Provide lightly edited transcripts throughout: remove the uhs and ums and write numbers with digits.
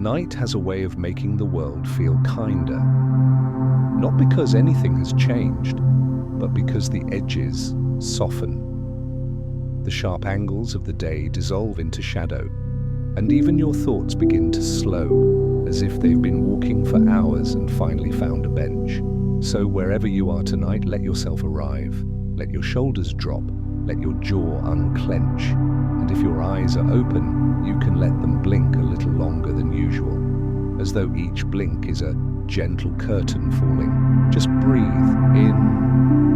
Night has a way of making the world feel kinder. Not because anything has changed, but because the edges soften. The sharp angles of the day dissolve into shadow, and even your thoughts begin to slow, as if they've been walking for hours and finally found a bench. So wherever you are tonight, let yourself arrive. Let your shoulders drop. Let your jaw unclench. And if your eyes are open, you can let them blink a little longer than usual, as though each blink is a gentle curtain falling. Just breathe in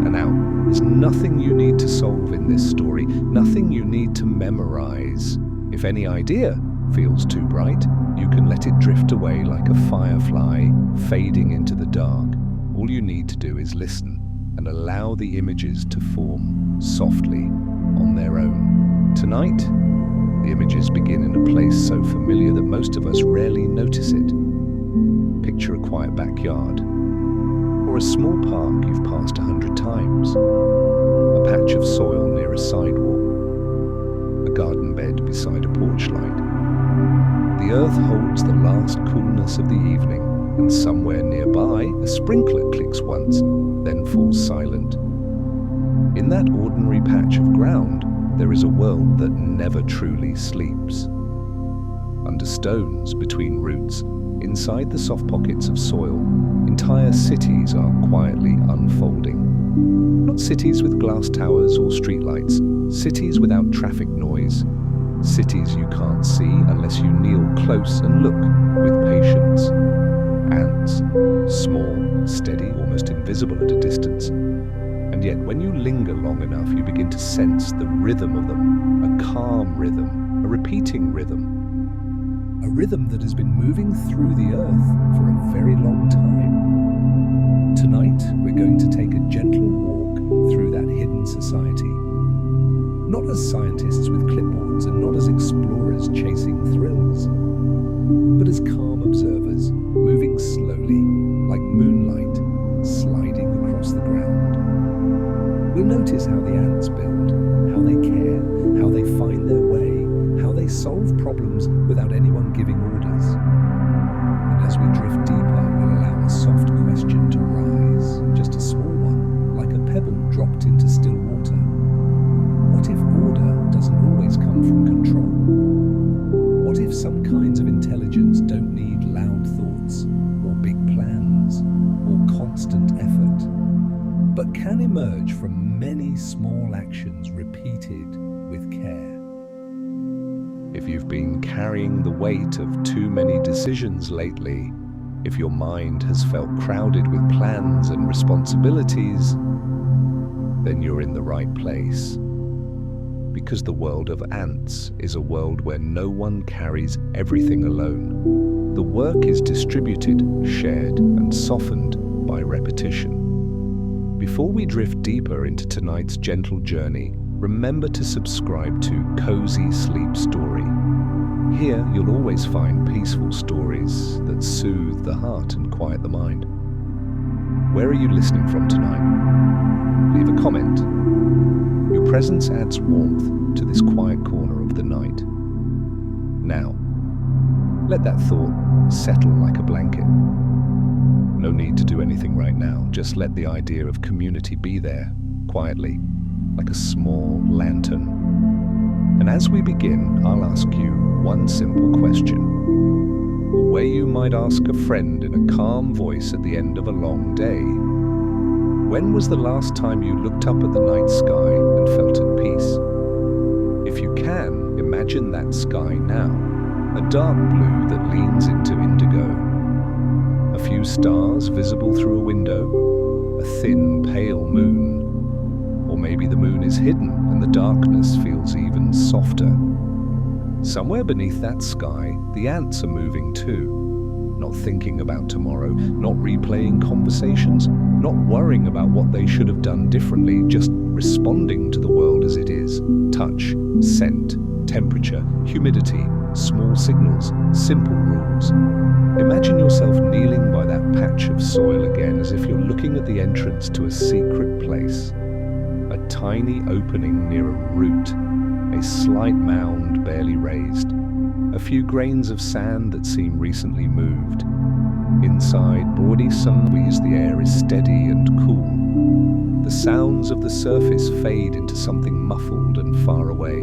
and out. There's nothing you need to solve in this story, nothing you need to memorize. If any idea feels too bright, you can let it drift away like a firefly fading into the dark. All you need to do is listen and allow the images to form softly on their own. Tonight, the images begin in a place so familiar that most of us rarely notice it. Picture a quiet backyard, or a small park you've passed 100 times, a patch of soil near a sidewalk, a garden bed beside a porch light. The earth holds the last coolness of the evening, and somewhere nearby, a sprinkler clicks once, then falls silent. In that ordinary patch of ground, there is a world that never truly sleeps. Under stones, between roots, inside the soft pockets of soil, entire cities are quietly unfolding. Not cities with glass towers or streetlights, cities without traffic noise, cities you can't see unless you kneel close and look with patience. Ants, small, steady, almost invisible at a distance. And yet when you linger long enough, you begin to sense the rhythm of them, a calm rhythm, a repeating rhythm. A rhythm that has been moving through the earth for a very long time. Tonight, we're going to take a gentle walk through that hidden society. Not as scientists with clipboards and not as explorers chasing thrills, but as calm observers, moving slowly, like moonlight, sliding across the ground. We'll notice how the ants build, how they care, how they find their way, how they solve problems without anyone giving orders. And as we drift deeper, we'll allow a soft question to rise, just a small one, like a pebble dropped into still water. What if order doesn't always come from control? What if some kinds of intelligence don't need loud thoughts, or big plans, or constant effort, but can emerge from many small actions repeated with care? If you've been carrying the weight of too many decisions lately, if your mind has felt crowded with plans and responsibilities, then you're in the right place. Because the world of ants is a world where no one carries everything alone. The work is distributed, shared, and softened by repetition. Before we drift deeper into tonight's gentle journey, remember to subscribe to Cozy Sleep Story. Here you'll always find peaceful stories that soothe the heart and quiet the mind. Where are you listening from tonight? Leave a comment. Your presence adds warmth to this quiet corner of the night. Now, let that thought settle like a blanket. No need to do anything right now. Just let the idea of community be there, quietly, like a small lantern. And as we begin, I'll ask you one simple question. A way you might ask a friend in a calm voice at the end of a long day. When was the last time you looked up at the night sky and felt at peace? If you can, imagine that sky now, a dark blue that leans into indigo. A few stars visible through a window, a thin, pale moon. Or maybe the moon is hidden and the darkness feels even softer. Somewhere beneath that sky, the ants are moving too. Not thinking about tomorrow, not replaying conversations, not worrying about what they should have done differently, just responding to the world as it is. Touch, scent, temperature, humidity, small signals, simple rules. Imagine yourself kneeling by that patch of soil again, as if you're looking at the entrance to a secret place. A tiny opening near a root, a slight mound barely raised. A few grains of sand that seem recently moved. Inside, broady sunbeams, the air is steady and cool. The sounds of the surface fade into something muffled and far away.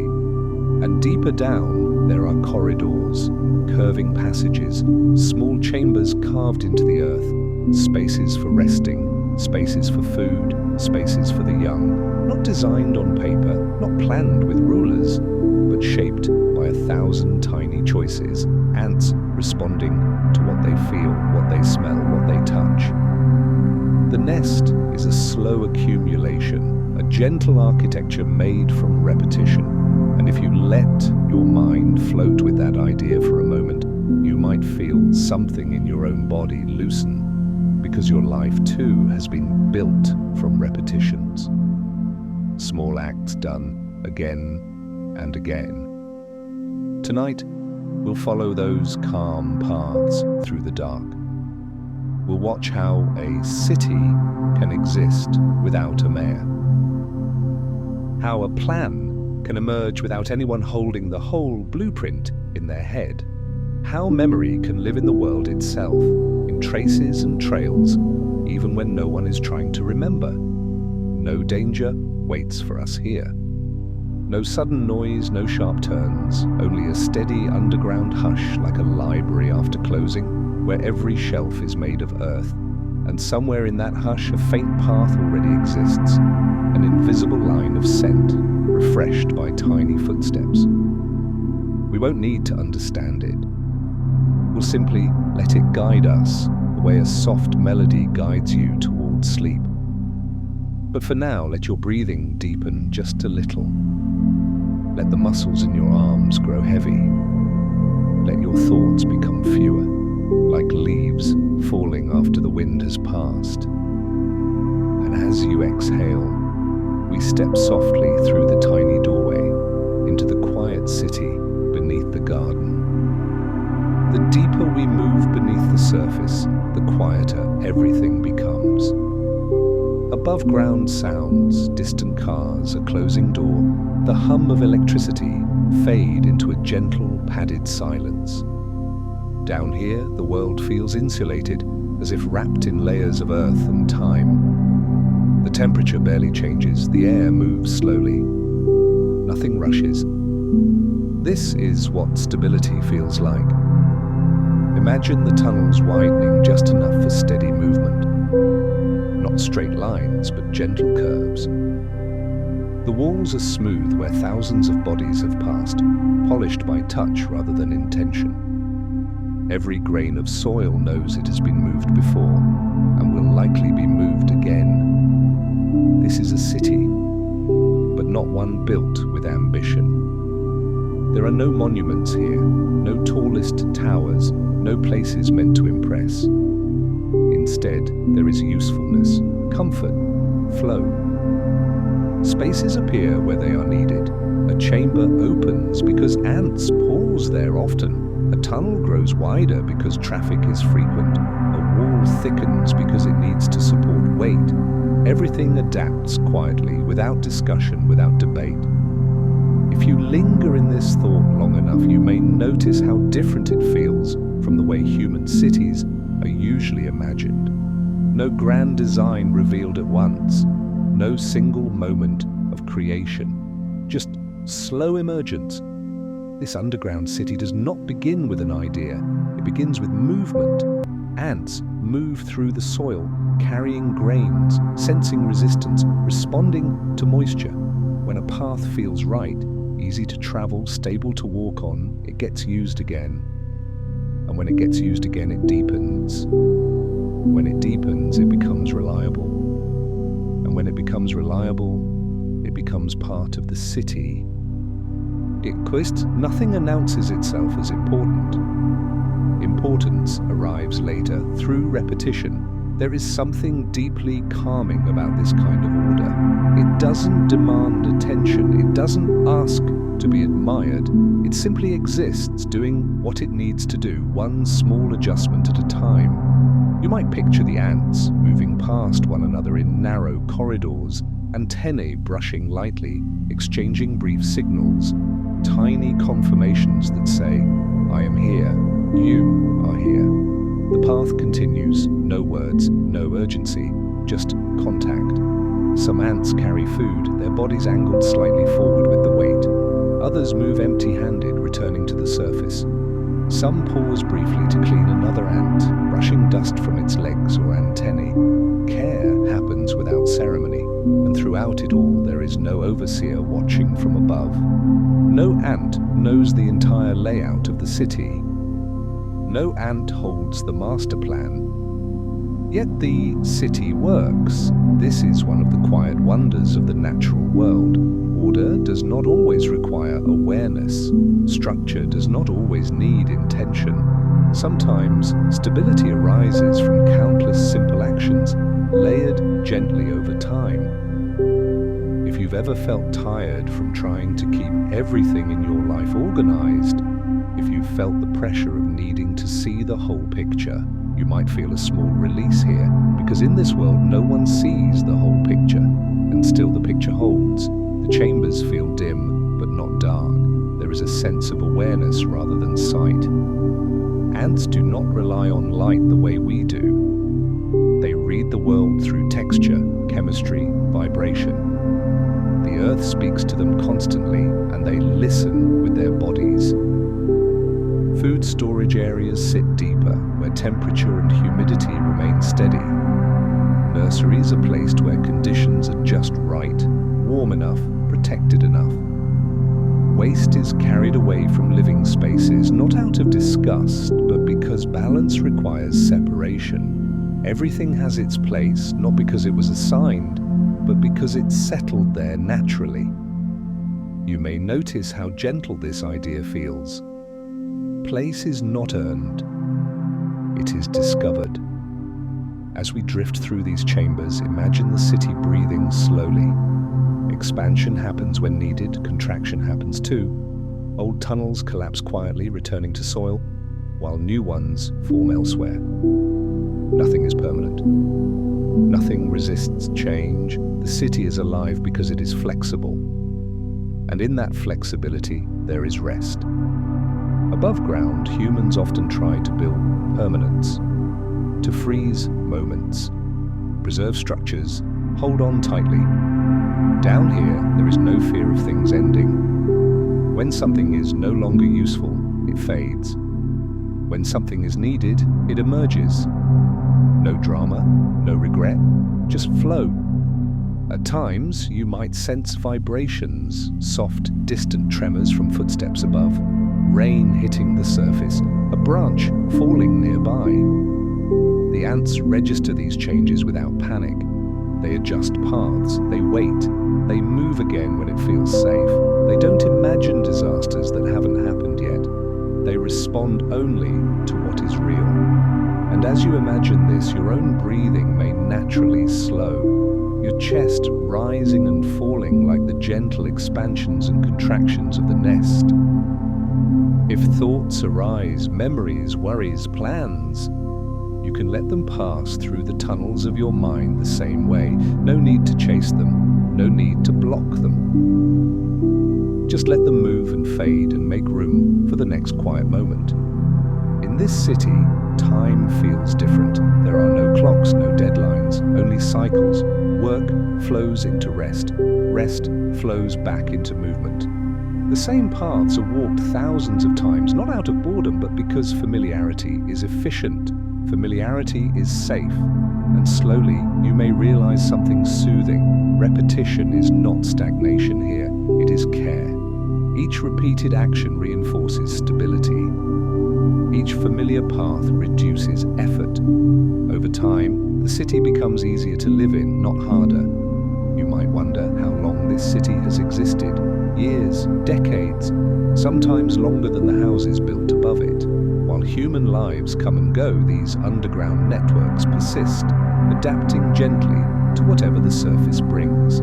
And deeper down, there are corridors, curving passages, small chambers carved into the earth, spaces for resting, spaces for food, spaces for the young, not designed on paper, not planned with rulers, but shaped by 1,000 tiny choices, ants responding to what they feel, what they smell, what they touch. The nest is a slow accumulation, a gentle architecture made from repetition. And if you let your mind float with that idea for a moment, you might feel something in your own body loosen, because your life too has been built from repetitions. Small acts done again and again. Tonight, we'll follow those calm paths through the dark. We'll watch how a city can exist without a mayor. How a plan can emerge without anyone holding the whole blueprint in their head. How memory can live in the world itself, in traces and trails, even when no one is trying to remember. No danger waits for us here. No sudden noise, no sharp turns, only a steady underground hush like a library after closing, where every shelf is made of earth, and somewhere in that hush a faint path already exists, an invisible line of scent, refreshed by tiny footsteps. We won't need to understand it. We'll simply let it guide us the way a soft melody guides you towards sleep. But for now, let your breathing deepen just a little. Let the muscles in your arms grow heavy. Let your thoughts become fewer, like leaves falling after the wind has passed. And as you exhale, we step softly through the tiny doorway into the quiet city beneath the garden. The deeper we move beneath the surface, the quieter everything becomes. Above-ground sounds, distant cars, a closing door, the hum of electricity fade into a gentle, padded silence. Down here, the world feels insulated, as if wrapped in layers of earth and time. The temperature barely changes, the air moves slowly. Nothing rushes. This is what stability feels like. Imagine the tunnels widening just enough for steady movement. Not straight lines, but gentle curves. The walls are smooth where thousands of bodies have passed, polished by touch rather than intention. Every grain of soil knows it has been moved before, and will likely be moved again. This is a city, but not one built with ambition. There are no monuments here, no tallest towers, no places meant to impress. Instead, there is usefulness, comfort, flow. Spaces appear where they are needed. A chamber opens because ants pause there often. A tunnel grows wider because traffic is frequent. A wall thickens because it needs to support weight. Everything adapts quietly, without discussion, without debate. If you linger in this thought long enough, you may notice how different it feels from the way human cities are usually imagined. No grand design revealed at once, no single moment of creation, just slow emergence. This underground city does not begin with an idea, it begins with movement. Ants move through the soil, carrying grains, sensing resistance, responding to moisture. When a path feels right, easy to travel, stable to walk on, it gets used again. And when it gets used again, it deepens. When it deepens, it becomes reliable. And when it becomes reliable, it becomes part of the city. Nothing announces itself as important. Importance arrives later through repetition. There is something deeply calming about this kind of order. It doesn't demand attention. It doesn't ask to be admired. It simply exists, doing what it needs to do, one small adjustment at a time. You might picture the ants moving past one another in narrow corridors, antennae brushing lightly, exchanging brief signals, tiny confirmations that say, I am here. You are here. The path continues. No words, no urgency, just contact. Some ants carry food, their bodies angled slightly forward with the weight. Others move empty-handed, returning to the surface. Some pause briefly to clean another ant, brushing dust from its legs or antennae. Care happens without ceremony, and throughout it all there is no overseer watching from above. No ant knows the entire layout of the city. No ant holds the master plan. Yet the city works. This is one of the quiet wonders of the natural world. Order does not always require awareness. Structure does not always need intention. Sometimes stability arises from countless simple actions, layered gently over time. If you've ever felt tired from trying to keep everything in your life organized, if you've felt the pressure of needing to see the whole picture, you might feel a small release here, because in this world no one sees the whole picture, and still the picture holds. The chambers feel dim, but not dark. There is a sense of awareness rather than sight. Ants do not rely on light the way we do. They read the world through texture, chemistry, vibration. The earth speaks to them constantly, and they listen with their bodies. Food storage areas sit deeper, where temperature and humidity remain steady. Nurseries are placed where conditions are just right, warm enough, protected enough. Waste is carried away from living spaces, not out of disgust, but because balance requires separation. Everything has its place, not because it was assigned, but because it settled there naturally. You may notice how gentle this idea feels. Place is not earned, it is discovered. As we drift through these chambers, imagine the city breathing slowly. Expansion happens when needed, contraction happens too. Old tunnels collapse quietly, returning to soil, while new ones form elsewhere. Nothing is permanent. Nothing resists change. The city is alive because it is flexible. And in that flexibility, there is rest. Above ground, humans often try to build permanence, to freeze moments, preserve structures, hold on tightly. Down here, there is no fear of things ending. When something is no longer useful, it fades. When something is needed, it emerges. No drama, no regret, just flow. At times, you might sense vibrations, soft, distant tremors from footsteps above, rain hitting the surface, a branch falling nearby. The ants register these changes without panic. They adjust paths, they wait, they move again when it feels safe. They don't imagine disasters that haven't happened yet. They respond only to what is real. And as you imagine this, your own breathing may naturally slow, your chest rising and falling like the gentle expansions and contractions of the nest. If thoughts arise, memories, worries, plans, you can let them pass through the tunnels of your mind the same way. No need to chase them, no need to block them. Just let them move and fade and make room for the next quiet moment. In this city, time feels different. There are no clocks, no deadlines, only cycles. Work flows into rest. Rest flows back into movement. The same paths are walked thousands of times, not out of boredom, but because familiarity is efficient. Familiarity is safe, and slowly you may realize something soothing. Repetition is not stagnation here, it is care. Each repeated action reinforces stability. Each familiar path reduces effort. Over time, the city becomes easier to live in, not harder. You might wonder how long this city has existed. Years, decades, sometimes longer than the houses built above it. While human lives come and go, these underground networks persist, adapting gently to whatever the surface brings.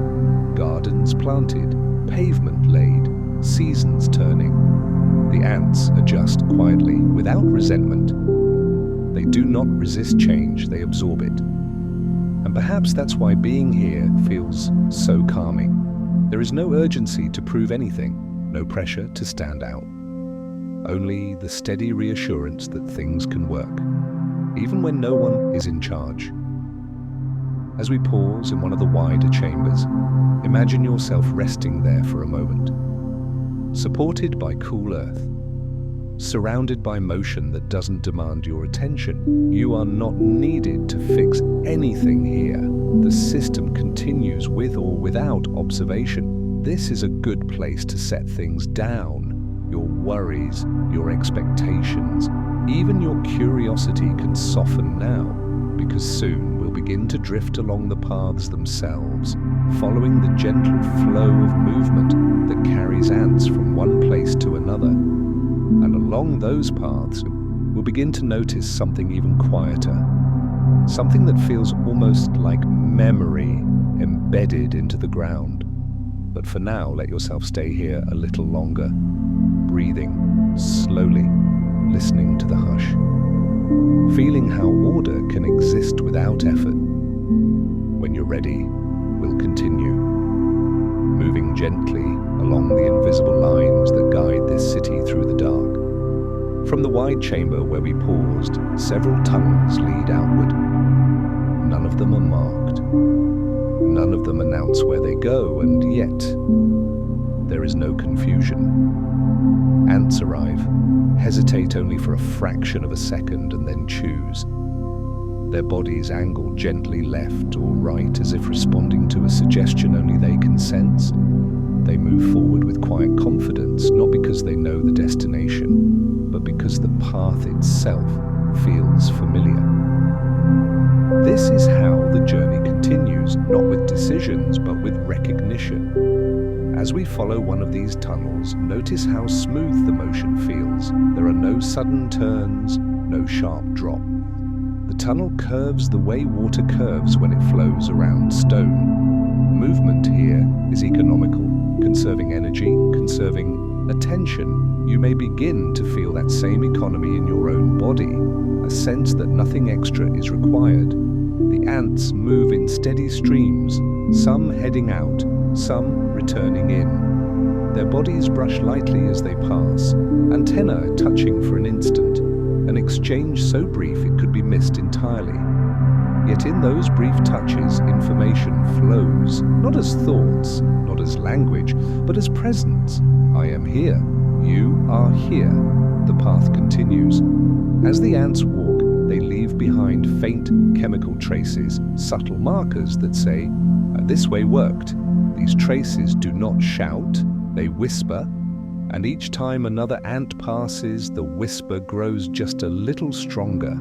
Gardens planted, pavement laid, seasons turning. The ants adjust quietly, without resentment. They do not resist change, they absorb it. And perhaps that's why being here feels so calming. There is no urgency to prove anything, no pressure to stand out. only the steady reassurance that things can work, even when no one is in charge. As we pause in one of the wider chambers, imagine yourself resting there for a moment, supported by cool earth, surrounded by motion that doesn't demand your attention. You are not needed to fix anything here. The system continues with or without observation. This is a good place to set things down. Your worries, your expectations, even your curiosity can soften now, because soon we'll begin to drift along the paths themselves, following the gentle flow of movement that carries ants from one place to another. And along those paths, we'll begin to notice something even quieter, something that feels almost like memory embedded into the ground. But for now, let yourself stay here a little longer, breathing slowly, listening to the hush, feeling how order can exist without effort. When you're ready, we'll continue, moving gently along the invisible lines that guide this city through the dark. From the wide chamber where we paused, several tunnels lead outward. None of them are marked. None of them announce where they go, and yet there is no confusion. Ants arrive, hesitate only for a fraction of a second, and then choose. Their bodies angle gently left or right as if responding to a suggestion only they can sense. They move forward with quiet confidence, not because they know the destination, but because the path itself feels familiar. This is how the journey continues, not with decisions, but with recognition. As we follow one of these tunnels, notice how smooth the motion feels. There are no sudden turns, no sharp drop. The tunnel curves the way water curves when it flows around stone. Movement here is economical, conserving energy, conserving attention. You may begin to feel that same economy in your own body, a sense that nothing extra is required. The ants move in steady streams, some heading out, some returning in. Their bodies brush lightly as they pass, antennae touching for an instant, an exchange so brief it could be missed entirely. Yet in those brief touches, information flows, not as thoughts, not as language, but as presence. I am here. You are here. The path continues. As the ants walk, they leave behind faint chemical traces, subtle markers that say, this way worked. These traces do not shout, they whisper, and each time another ant passes, the whisper grows just a little stronger.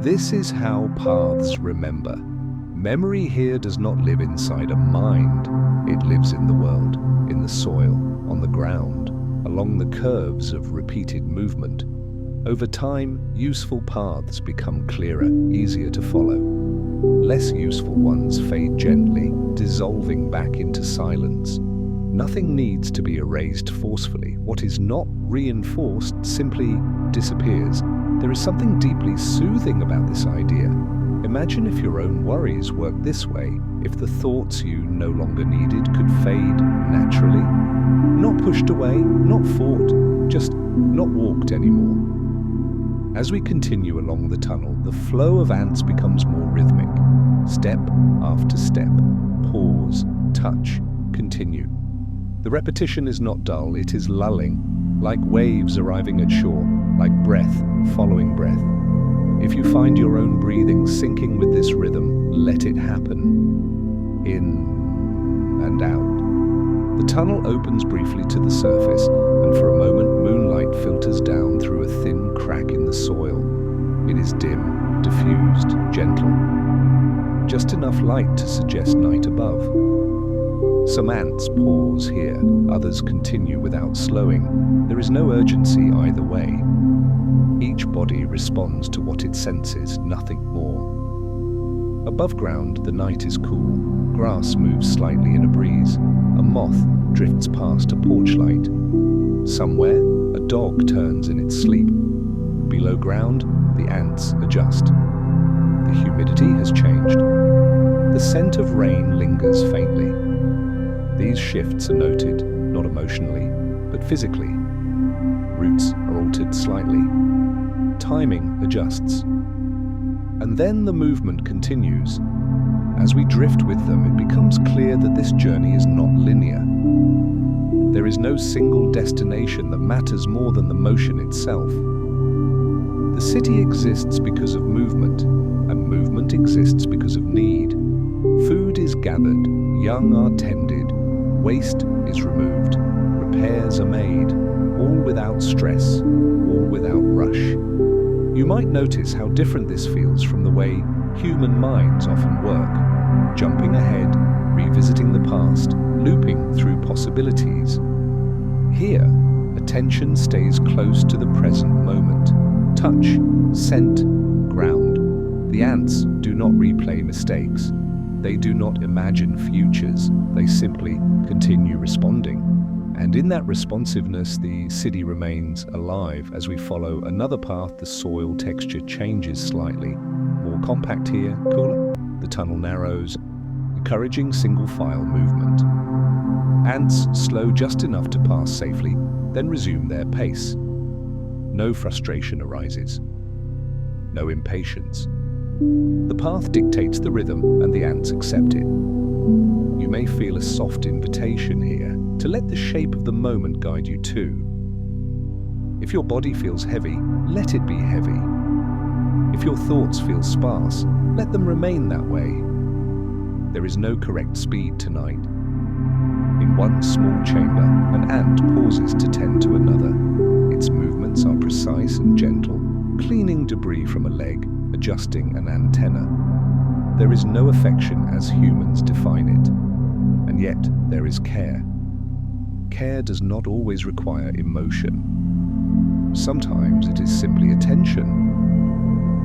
This is how paths remember. Memory here does not live inside a mind. It lives in the world, in the soil, on the ground, along the curves of repeated movement. Over time, useful paths become clearer, easier to follow. Less useful ones fade gently, dissolving back into silence. Nothing needs to be erased forcefully. What is not reinforced simply disappears. There is something deeply soothing about this idea. Imagine if your own worries worked this way, if the thoughts you no longer needed could fade naturally. Not pushed away, not fought, just not walked anymore. As we continue along the tunnel, the flow of ants becomes more rhythmic. Step after step, pause, touch, continue. The repetition is not dull, it is lulling, like waves arriving at shore, like breath following breath. If you find your own breathing syncing with this rhythm, let it happen. In and out. The tunnel opens briefly to the surface, and for a moment moonlight filters down through a thin crack in the soil. It is dim, diffused, gentle. Just enough light to suggest night above. Some ants pause here, others continue without slowing. There is no urgency either way. Each body responds to what it senses, nothing more. Above ground, the night is cool. Grass moves slightly in a breeze. A moth drifts past a porch light. Somewhere, a dog turns in its sleep. Below ground, the ants adjust. The humidity has changed. The scent of rain lingers faintly. These shifts are noted, not emotionally, but physically. Routes are altered slightly. Timing adjusts. And then the movement continues. As we drift with them, it becomes clear that this journey is not linear. There is no single destination that matters more than the motion itself. The city exists because of movement, and movement exists because of need. Food is gathered, young are tended, waste is removed, repairs are made, all without stress, all without rush. You might notice how different this feels from the way human minds often work, jumping ahead, revisiting the past, looping through possibilities. Here, attention stays close to the present moment. Touch, scent, ground. The ants do not replay mistakes. They do not imagine futures. They simply continue responding. And in that responsiveness, the city remains alive. As we follow another path, the soil texture changes slightly. More compact here, cooler. The tunnel narrows, encouraging single-file movement. Ants slow just enough to pass safely, then resume their pace. No frustration arises. No impatience. The path dictates the rhythm, and the ants accept it. You may feel a soft invitation here to let the shape of the moment guide you too. If your body feels heavy, let it be heavy. If your thoughts feel sparse, let them remain that way. There is no correct speed tonight. In one small chamber, an ant pauses to tend to another. Its movements are precise and gentle, cleaning debris from a leg, adjusting an antenna. There is no affection as humans define it, and yet there is care. Care does not always require emotion. Sometimes it is simply attention,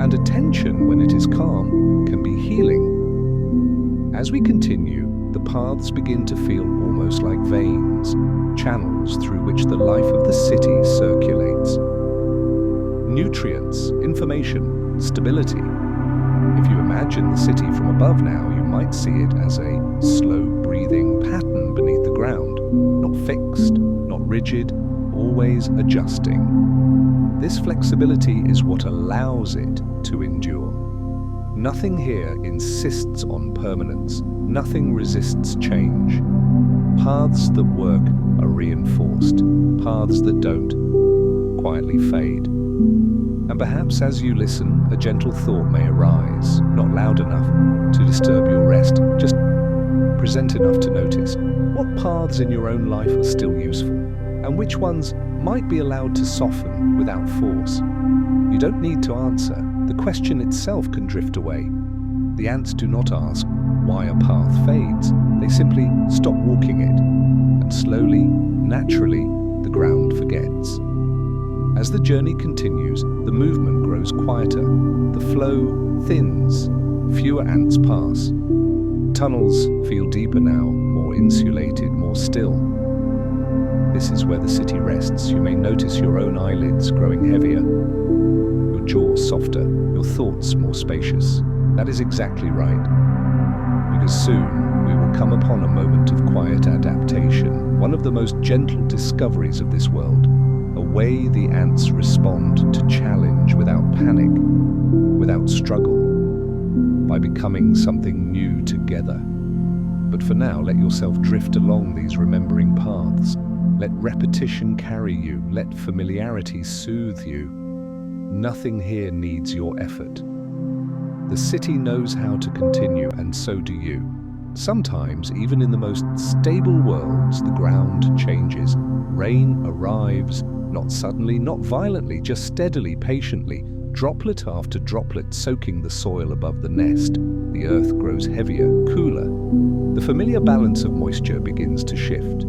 and attention, when it is calm, can be healing. As we continue, the paths begin to feel almost like veins, channels through which the life of the city circulates. Nutrients, information, stability. If you imagine the city from above now, you might see it as a slow-breathing pattern beneath the ground, not fixed, not rigid, always adjusting. This flexibility is what allows it to endure. Nothing here insists on permanence. Nothing resists change. Paths that work are reinforced. Paths that don't quietly fade. And perhaps as you listen, a gentle thought may arise, not loud enough to disturb your rest, just present enough to notice what paths in your own life are still useful, and which ones might be allowed to soften without force. You don't need to answer. The question itself can drift away. The ants do not ask why a path fades. They simply stop walking it, and slowly, naturally, the ground forgets. As the journey continues, the movement grows quieter. The flow thins. Fewer ants pass. Tunnels feel deeper now, more insulated, more still. This is where the city rests. You may notice your own eyelids growing heavier, your jaw softer, your thoughts more spacious. That is exactly right. Because soon we will come upon a moment of quiet adaptation, one of the most gentle discoveries of this world. A way the ants respond to challenge without panic, without struggle, by becoming something new together. But for now, let yourself drift along these remembering paths. Let repetition carry you. Let familiarity soothe you. Nothing here needs your effort. The city knows how to continue, and so do you. Sometimes, even in the most stable worlds, the ground changes. Rain arrives, not suddenly, not violently, just steadily, patiently, droplet after droplet soaking the soil above the nest. The earth grows heavier, cooler. The familiar balance of moisture begins to shift.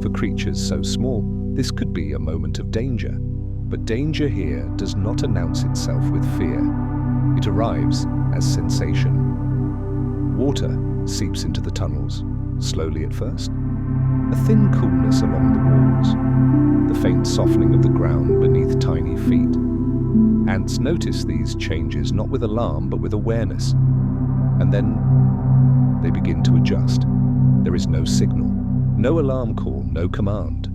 For creatures so small, this could be a moment of danger. But danger here does not announce itself with fear. It arrives as sensation. Water seeps into the tunnels, slowly at first. A thin coolness along the walls, the faint softening of the ground beneath tiny feet. Ants notice these changes not with alarm but with awareness. And then they begin to adjust. There is no signal, no alarm call, no command.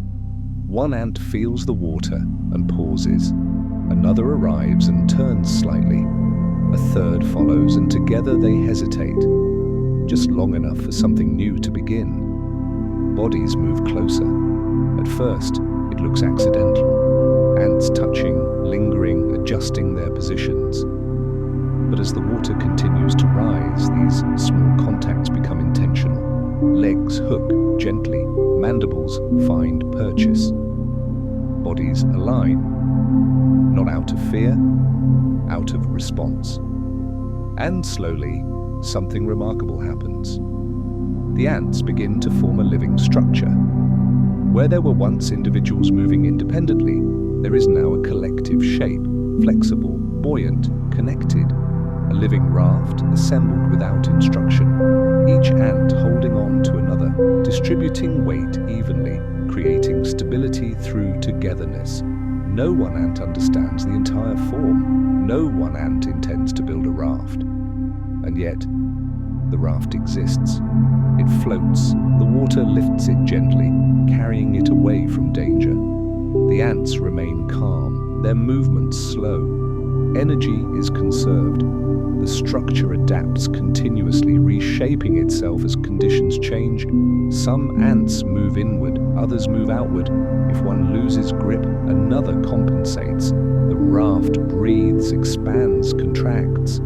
One ant feels the water and pauses. Another arrives and turns slightly. A third follows, and together they hesitate, just long enough for something new to begin. Bodies move closer. At first, it looks accidental. Ants touching, lingering, adjusting their positions. But as the water continues to rise, these small contacts become intentional. Legs hook gently, mandibles find purchase. Bodies align, not out of fear, out of response. And slowly, something remarkable happens. The ants begin to form a living structure. Where there were once individuals moving independently, there is now a collective shape, flexible, buoyant, connected. A living raft assembled without instruction, each ant holding on to another, distributing weight evenly, creating stability through togetherness. No one ant understands the entire form. No one ant intends to build a raft. And yet, the raft exists. It floats. The water lifts it gently, carrying it away from danger. The ants remain calm, their movements slow. Energy is conserved. The structure adapts continuously, reshaping itself as conditions change. Some ants move inward, others move outward. If one loses grip, another compensates. The raft breathes, expands, contracts.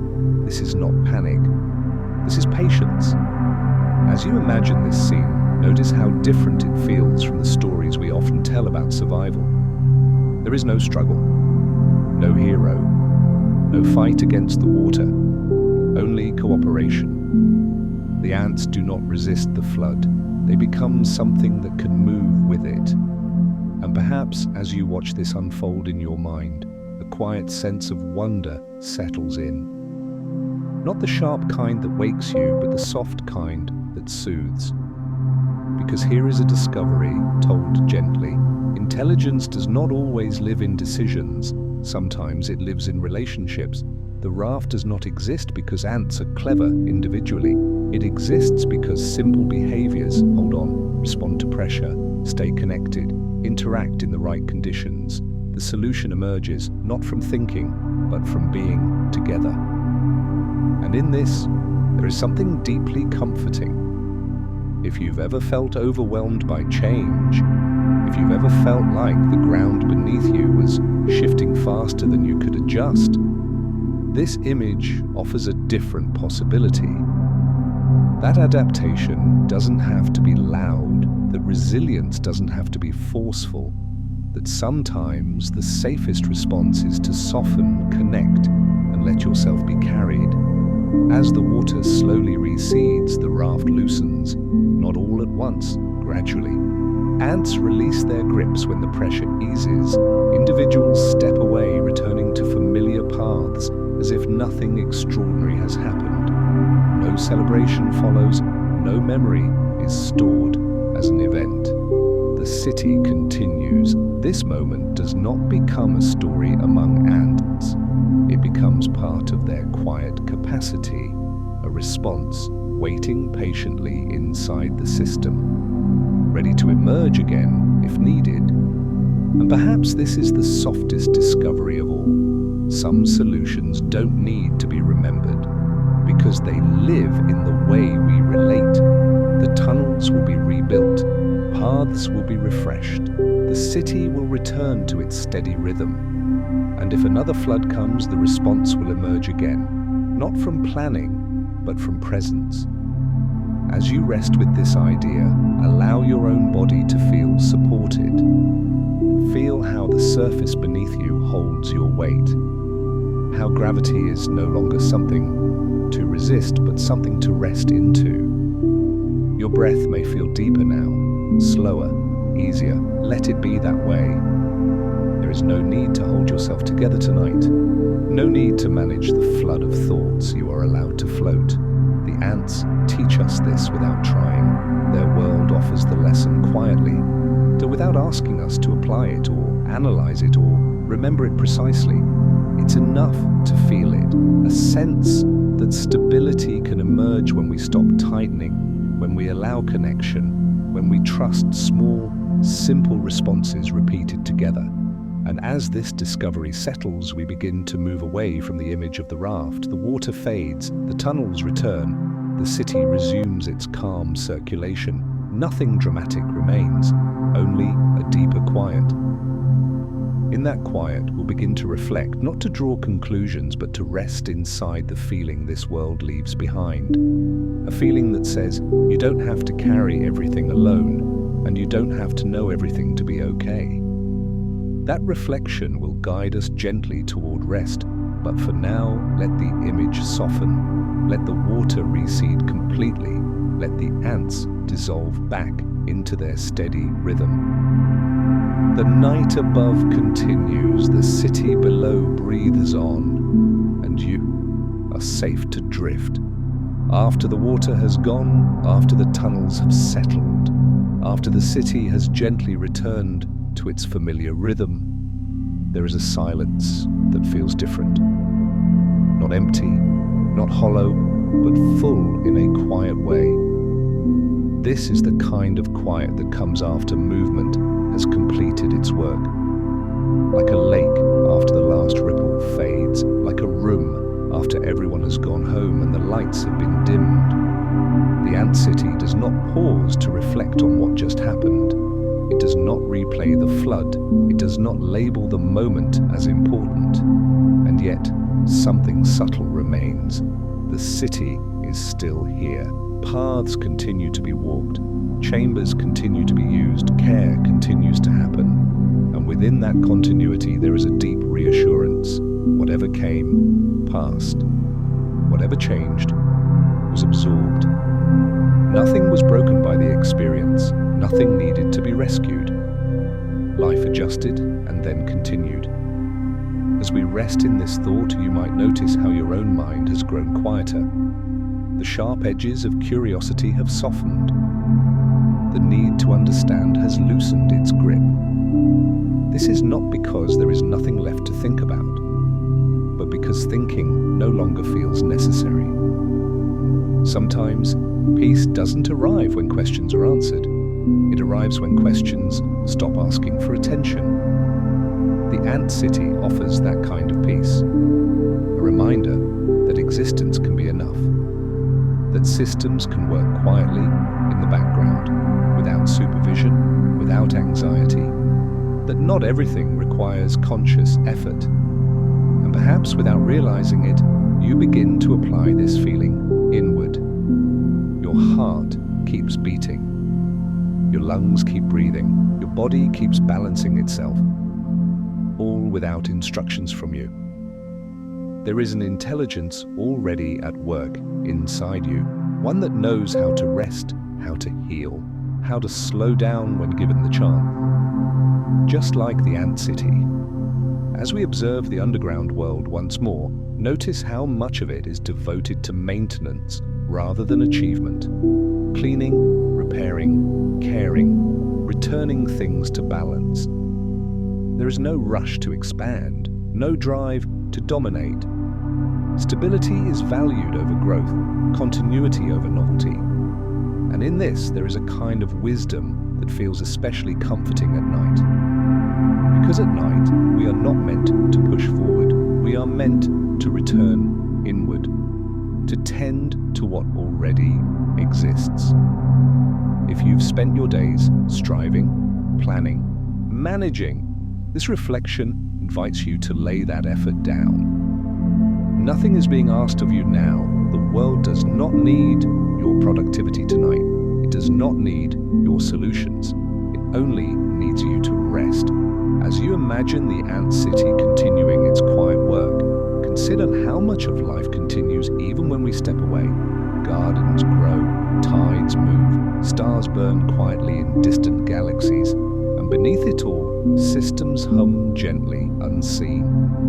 This is not panic. This is patience. As you imagine this scene, notice how different it feels from the stories we often tell about survival. There is no struggle, no hero, no fight against the water, only cooperation. The ants do not resist the flood. They become something that can move with it. And perhaps as you watch this unfold in your mind, a quiet sense of wonder settles in. Not the sharp kind that wakes you, but the soft kind that soothes. Because here is a discovery told gently. Intelligence does not always live in decisions. Sometimes it lives in relationships. The raft does not exist because ants are clever individually. It exists because simple behaviors, hold on, respond to pressure, stay connected, interact in the right conditions. The solution emerges not from thinking, but from being together. And in this, there is something deeply comforting. If you've ever felt overwhelmed by change, if you've ever felt like the ground beneath you was shifting faster than you could adjust, this image offers a different possibility. That adaptation doesn't have to be loud, that resilience doesn't have to be forceful, that sometimes the safest response is to soften, connect, and let yourself be carried. As the water slowly recedes, the raft loosens, not all at once, gradually. Ants release their grips when the pressure eases. Individuals step away, returning to familiar paths, as if nothing extraordinary has happened. No celebration follows, no memory is stored as an event. The city continues. This moment does not become a story among ants. It becomes part of their quiet capacity, a response waiting patiently inside the system, ready to emerge again if needed. And perhaps this is the softest discovery of all. Some solutions don't need to be remembered because they live in the way we relate. The tunnels will be rebuilt, paths will be refreshed, the city will return to its steady rhythm. And if another flood comes, the response will emerge again, not from planning, but from presence. As you rest with this idea, allow your own body to feel supported. Feel how the surface beneath you holds your weight. How gravity is no longer something to resist, but something to rest into. Your breath may feel deeper now, slower, easier. Let it be that way. There is no need to hold yourself together tonight. No need to manage the flood of thoughts. You are allowed to float. The ants teach us this without trying. Their world offers the lesson quietly, without asking us to apply it or analyze it or remember it precisely. It's enough to feel it, a sense that stability can emerge when we stop tightening, when we allow connection, when we trust small, simple responses repeated together. And as this discovery settles, we begin to move away from the image of the raft. The water fades, the tunnels return, the city resumes its calm circulation. Nothing dramatic remains, only a deeper quiet. In that quiet, we'll begin to reflect, not to draw conclusions, but to rest inside the feeling this world leaves behind. A feeling that says, you don't have to carry everything alone, and you don't have to know everything to be okay. That reflection will guide us gently toward rest, but for now, let the image soften. Let the water recede completely. Let the ants dissolve back into their steady rhythm. The night above continues, the city below breathes on, and you are safe to drift. After the water has gone, after the tunnels have settled, after the city has gently returned to its familiar rhythm, there is a silence that feels different. Not empty, not hollow, but full in a quiet way. This is the kind of quiet that comes after movement has completed its work. Like a lake after the last ripple fades, like a room after everyone has gone home and the lights have been dimmed. The ant city does not pause to reflect on what just happened. It does not replay the flood. It does not label the moment as important. And yet, something subtle remains. The city is still here. Paths continue to be walked. Chambers continue to be used. Care continues to happen. And within that continuity, there is a deep reassurance. Whatever came, passed. Whatever changed, was absorbed. Nothing was broken by the experience. Nothing needed to be rescued. Life adjusted and then continued. As we rest in this thought, you might notice how your own mind has grown quieter. The sharp edges of curiosity have softened. The need to understand has loosened its grip. This is not because there is nothing left to think about, but because thinking no longer feels necessary. Sometimes, peace doesn't arrive when questions are answered. It arrives when questions stop asking for attention. The ant city offers that kind of peace. A reminder that existence can be enough. That systems can work quietly in the background, without supervision, without anxiety. That not everything requires conscious effort. And perhaps without realizing it, you begin to apply this feeling inward. Your heart keeps beating. Your lungs keep breathing. Your body keeps balancing itself. All without instructions from you. There is an intelligence already at work inside you. One that knows how to rest, how to heal, how to slow down when given the chance. Just like the ant city. As we observe the underground world once more, notice how much of it is devoted to maintenance rather than achievement. Cleaning, repairing, caring, returning things to balance. There is no rush to expand, no drive to dominate. Stability is valued over growth, continuity over novelty. And in this, there is a kind of wisdom that feels especially comforting at night. Because at night, we are not meant to push forward. We are meant to return inward, to tend to what already exists. If you've spent your days striving, planning, managing, this reflection invites you to lay that effort down. Nothing is being asked of you now. The world does not need your productivity tonight. It does not need your solutions. It only needs you to rest. As you imagine the ant city continuing its quiet work, consider how much of life continues even when we step away. Gardens grow, tides move, stars burn quietly in distant galaxies, and beneath it all, systems hum gently, unseen,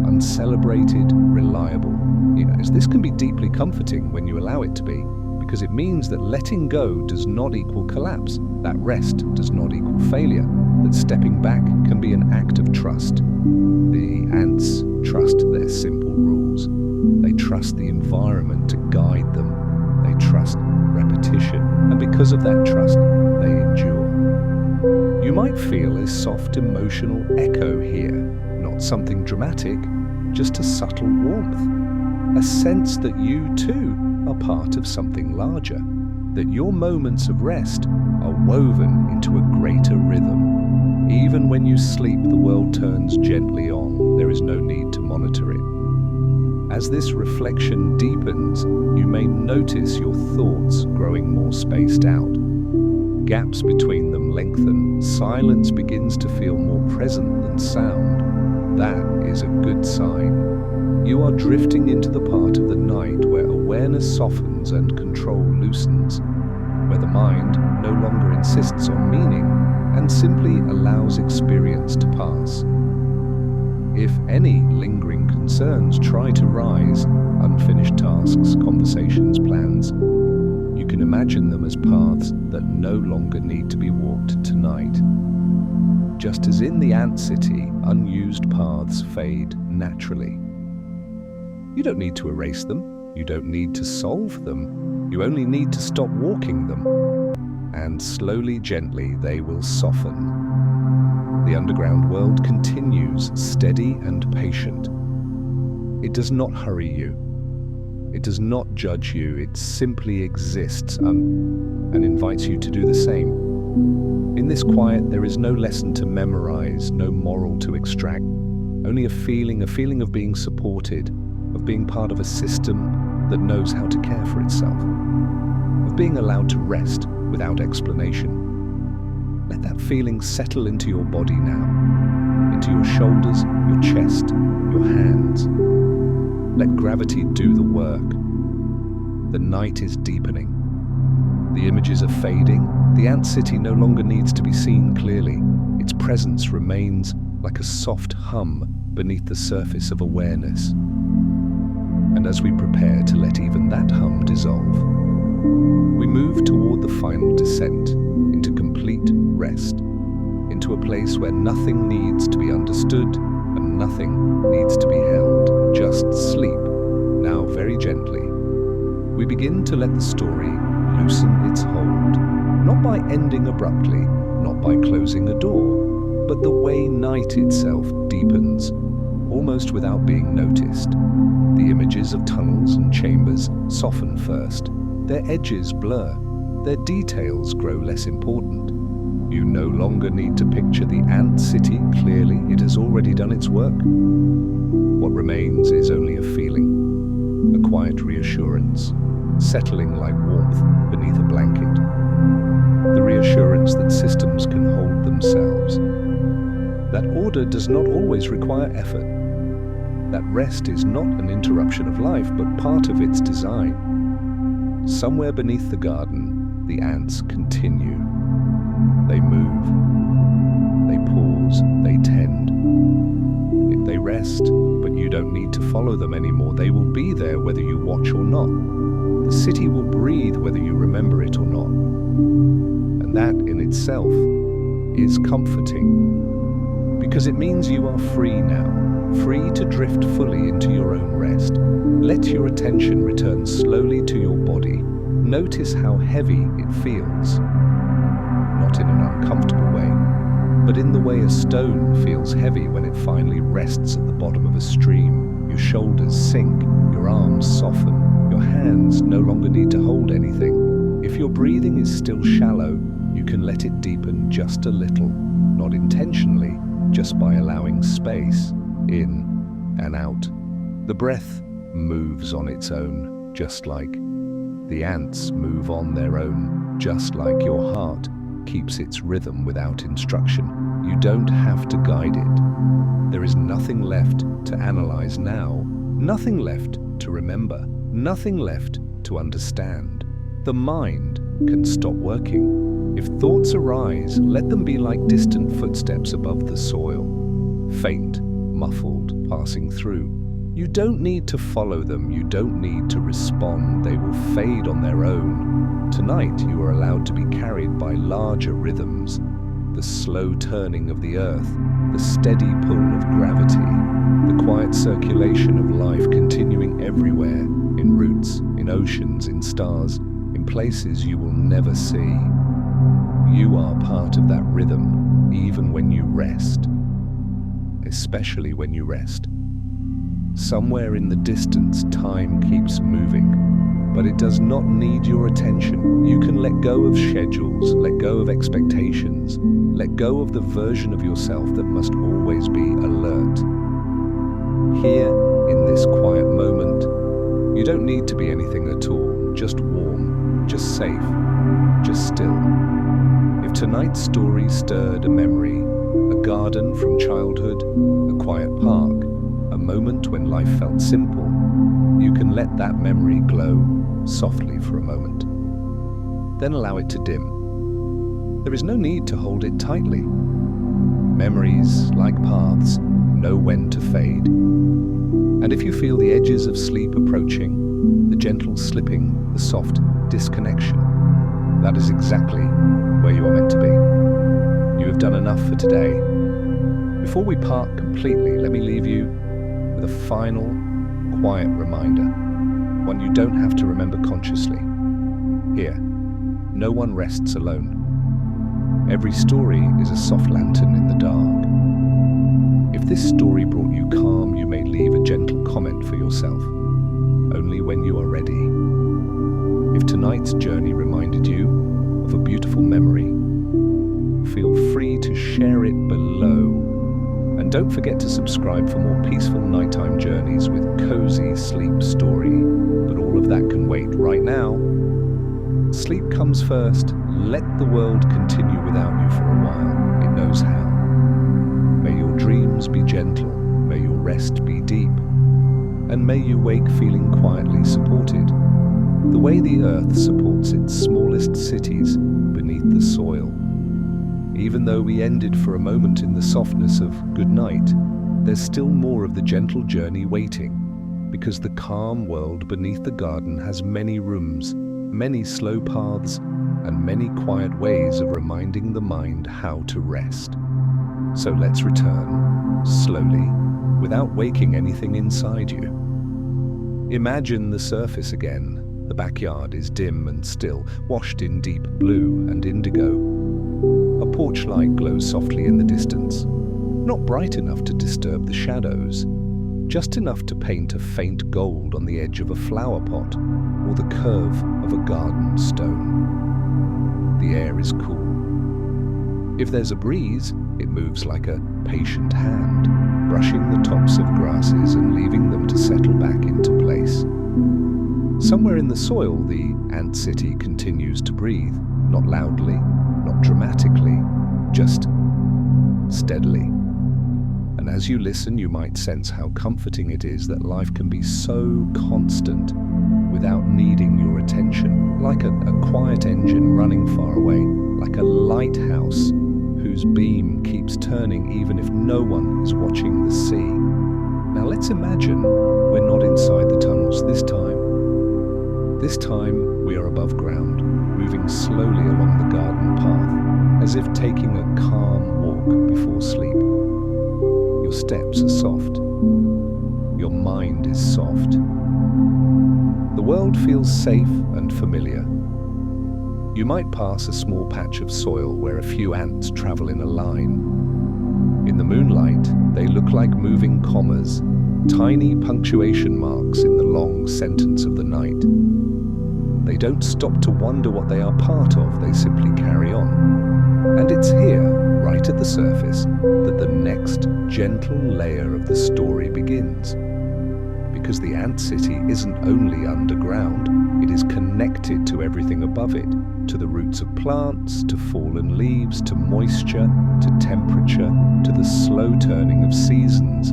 uncelebrated, reliable. Yes, this can be deeply comforting when you allow it to be, because it means that letting go does not equal collapse, that rest does not equal failure, that stepping back can be an act of trust. The ants trust their simple rules. They trust the environment to guide them. They trust repetition, and because of that trust, they endure. You might feel a soft emotional echo here, not something dramatic, just a subtle warmth, a sense that you too are part of something larger, that your moments of rest are woven into a greater rhythm. Even when you sleep, the world turns gently on. There is no need to monitor it. As this reflection deepens, you may notice your thoughts growing more spaced out. Gaps between them lengthen. Silence begins to feel more present than sound. That is a good sign. You are drifting into the part of the night where awareness softens and control loosens, where the mind no longer insists on meaning and simply allows experience to pass. If any lingering concerns try to rise, unfinished tasks, conversations, plans, you can imagine them as paths that no longer need to be walked tonight. Just as in the ant city, unused paths fade naturally. You don't need to erase them. You don't need to solve them. You only need to stop walking them. And slowly, gently, they will soften. The underground world continues, steady and patient. It does not hurry you. It does not judge you. It simply exists and invites you to do the same. In this quiet, there is no lesson to memorize, no moral to extract, only a feeling of being supported, of being part of a system that knows how to care for itself, of being allowed to rest without explanation. Let that feeling settle into your body now, into your shoulders, your chest, your hands. Let gravity do the work. The night is deepening. The images are fading. The ant city no longer needs to be seen clearly. Its presence remains like a soft hum beneath the surface of awareness. And as we prepare to let even that hum dissolve, we move toward the final descent into complete rest, into a place where nothing needs to be understood and nothing needs to be held, just sleep. Now, very gently, we begin to let the story loosen its hold, not by ending abruptly, not by closing a door, but the way night itself deepens, almost without being noticed. The images of tunnels and chambers soften first. Their edges blur. Their details grow less important. You no longer need to picture the ant city clearly. It has already done its work. What remains is only a feeling, a quiet reassurance, settling like warmth beneath a blanket. The reassurance that systems can hold themselves. That order does not always require effort. That rest is not an interruption of life, but part of its design. Somewhere beneath the garden, the ants continue. They move, they pause, they tend. They rest, but you don't need to follow them anymore. They will be there whether you watch or not. The city will breathe whether you remember it or not. And that in itself is comforting, because it means you are free now. Free to drift fully into your own rest. Let your attention return slowly to your body. Notice how heavy it feels. Not in an uncomfortable way, but in the way a stone feels heavy when it finally rests at the bottom of a stream. Your shoulders sink, your arms soften, your hands no longer need to hold anything. If your breathing is still shallow, you can let it deepen just a little, not intentionally, just by allowing space. In and out. The breath moves on its own, just like the ants move on their own, just like your heart keeps its rhythm without instruction. You don't have to guide it. There is nothing left to analyze now, nothing left to remember, nothing left to understand. The mind can stop working. If thoughts arise, let them be like distant footsteps above the soil, faint, muffled, passing through. You don't need to follow them, you don't need to respond, they will fade on their own. Tonight you are allowed to be carried by larger rhythms, the slow turning of the earth, the steady pull of gravity, the quiet circulation of life continuing everywhere, in roots, in oceans, in stars, in places you will never see. You are part of that rhythm, even when you rest, especially when you rest. Somewhere in the distance, time keeps moving, but it does not need your attention. You can let go of schedules, let go of expectations, let go of the version of yourself that must always be alert. Here, in this quiet moment, you don't need to be anything at all, just warm, just safe, just still. If tonight's story stirred a memory, a garden from childhood, a quiet park, a moment when life felt simple, you can let that memory glow softly for a moment. Then allow it to dim. There is no need to hold it tightly. Memories, like paths, know when to fade. And if you feel the edges of sleep approaching, the gentle slipping, the soft disconnection, that is exactly where you are meant to be. You have done enough for today. Before we part completely, let me leave you with a final, quiet reminder, one you don't have to remember consciously. Here, no one rests alone. Every story is a soft lantern in the dark. If this story brought you calm, you may leave a gentle comment for yourself, only when you are ready. If tonight's journey reminded you of a beautiful memory, feel free to share it below. And don't forget to subscribe for more peaceful nighttime journeys with cozy sleep story. But all of that can wait. Right now, sleep comes first. Let the world continue without you for a while. It knows how. May your dreams be gentle. May your rest be deep. And may you wake feeling quietly supported, the way the earth supports its smallest cities beneath the soil. Even though we ended for a moment in the softness of good night, there's still more of the gentle journey waiting, because the calm world beneath the garden has many rooms, many slow paths, and many quiet ways of reminding the mind how to rest. So let's return, slowly, without waking anything inside you. Imagine the surface again. The backyard is dim and still, washed in deep blue and indigo. A porch light glows softly in the distance, not bright enough to disturb the shadows, just enough to paint a faint gold on the edge of a flower pot or the curve of a garden stone. The air is cool. If there's a breeze, it moves like a patient hand, brushing the tops of grasses and leaving them to settle back into place. Somewhere in the soil, the ant city continues to breathe, not loudly, not dramatically, just steadily. And as you listen, you might sense how comforting it is that life can be so constant without needing your attention, like a quiet engine running far away, like a lighthouse whose beam keeps turning even if no one is watching the sea. Now let's imagine we're not inside the tunnels this time. This time we are above ground, moving slowly along the garden path, as if taking a calm walk before sleep. Your steps are soft. Your mind is soft. The world feels safe and familiar. You might pass a small patch of soil where a few ants travel in a line. In the moonlight, they look like moving commas, tiny punctuation marks in the long sentence of the night. They don't stop to wonder what they are part of, they simply carry on. And it's here, right at the surface, that the next gentle layer of the story begins. Because the ant city isn't only underground, it is connected to everything above it, to the roots of plants, to fallen leaves, to moisture, to temperature, to the slow turning of seasons.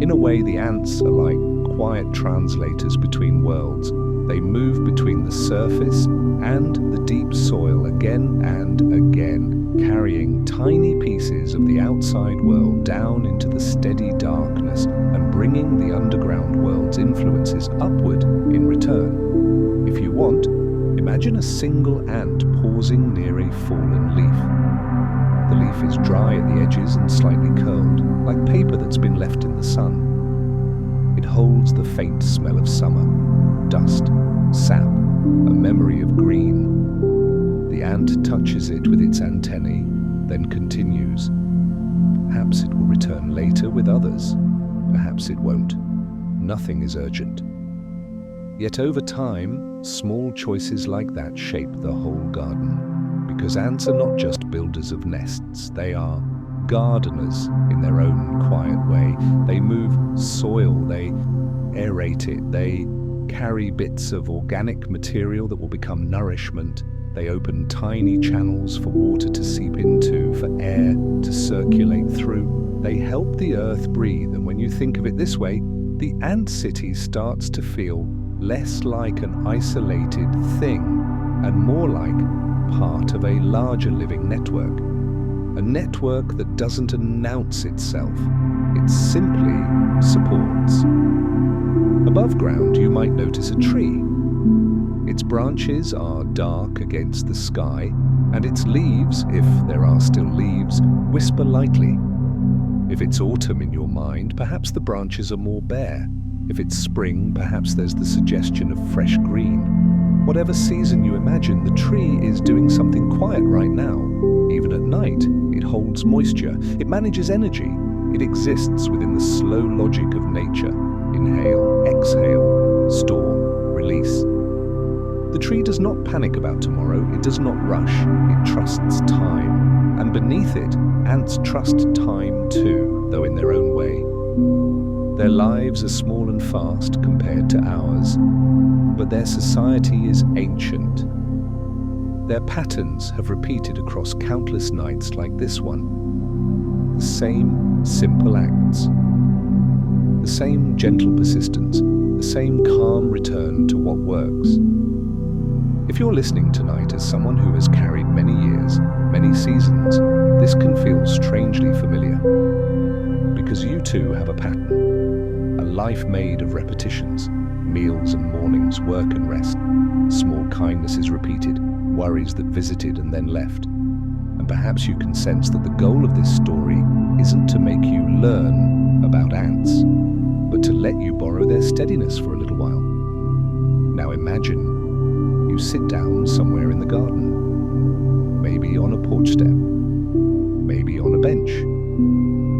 In a way, the ants are like quiet translators between worlds. They move between the surface and the deep soil again and again, carrying tiny pieces of the outside world down into the steady darkness and bringing the underground world's influences upward in return. If you want, imagine a single ant pausing near a fallen leaf. The leaf is dry at the edges and slightly curled, like paper that's been left in the sun. It holds the faint smell of summer, dust, sap, a memory of green. The ant touches it with its antennae, then continues. Perhaps it will return later with others. Perhaps it won't. Nothing is urgent. Yet over time, small choices like that shape the whole garden. Because ants are not just builders of nests, they are gardeners in their own quiet way. They move soil, they aerate it, they carry bits of organic material that will become nourishment. They open tiny channels for water to seep into, for air to circulate through. They help the earth breathe, and when you think of it this way, the ant city starts to feel less like an isolated thing and more like part of a larger living network. A network that doesn't announce itself, it simply supports. Above ground, you might notice a tree. Its branches are dark against the sky, and its leaves, if there are still leaves, whisper lightly. If it's autumn in your mind, perhaps the branches are more bare. If it's spring, perhaps there's the suggestion of fresh green. Whatever season you imagine, the tree is doing something quiet right now. Even at night, it holds moisture. It manages energy. It exists within the slow logic of nature. Inhale, exhale, store, release. The tree does not panic about tomorrow. It does not rush. It trusts time. And beneath it, ants trust time too, though in their own way. Their lives are small and fast compared to ours, but their society is ancient. Their patterns have repeated across countless nights like this one. The same simple acts. The same gentle persistence. The same calm return to what works. If you're listening tonight as someone who has carried many years, many seasons, this can feel strangely familiar. Because you too have a pattern. A life made of repetitions. Meals and mornings, work and rest. Small kindnesses repeated. Worries that visited and then left. And perhaps you can sense that the goal of this story isn't to make you learn about ants, but to let you borrow their steadiness for a little while. Now imagine you sit down somewhere in the garden, maybe on a porch step, maybe on a bench,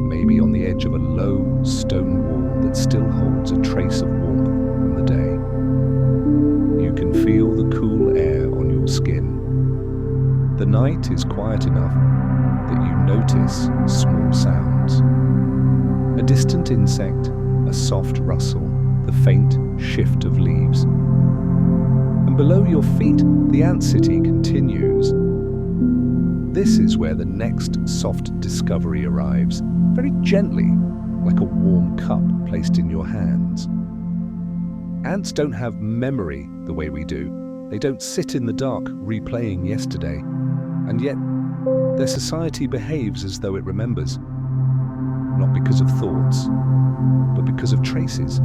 maybe on the edge of a low stone wall that still holds a trace of warmth from the day. You can feel the cool air on your skin. The night is quiet enough that you notice small sounds. A distant insect, a soft rustle, the faint shift of leaves. And below your feet, the ant city continues. This is where the next soft discovery arrives, very gently, like a warm cup placed in your hands. Ants don't have memory the way we do. They don't sit in the dark replaying yesterday. And yet, their society behaves as though it remembers. Not because of thoughts, but because of traces.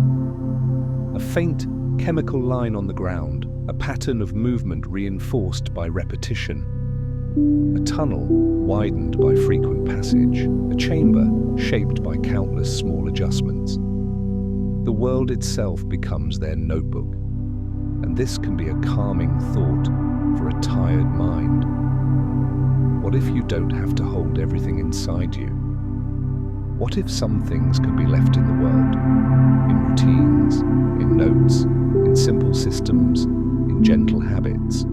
A faint chemical line on the ground, a pattern of movement reinforced by repetition. A tunnel widened by frequent passage, a chamber shaped by countless small adjustments. The world itself becomes their notebook, and this can be a calming thought for a tired mind. What if you don't have to hold everything inside you? What if some things can be left in the world? In routines, in notes, in simple systems, in gentle habits,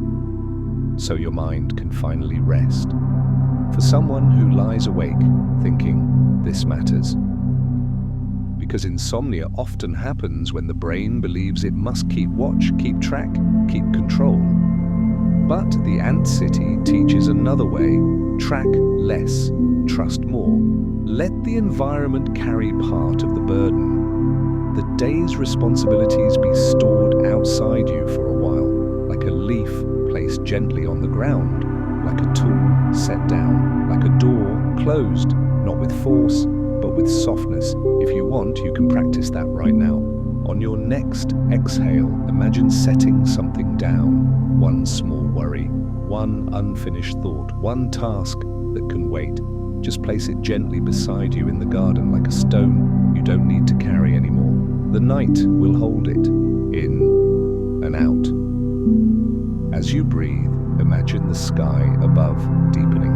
so your mind can finally rest. For someone who lies awake thinking, this matters. Because insomnia often happens when the brain believes it must keep watch, keep track, keep control. But the ant city teaches another way. Track less, trust more. Let the environment carry part of the burden. The day's responsibilities be stored outside you for a while, like a leaf placed gently on the ground, like a tool set down, like a door closed, not with force, but with softness. If you want, you can practice that right now. On your next exhale, imagine setting something down. One small worry, one unfinished thought, one task that can wait. Just place it gently beside you in the garden like a stone you don't need to carry anymore. The night will hold it, in and out. As you breathe, imagine imagine the sky above deepening.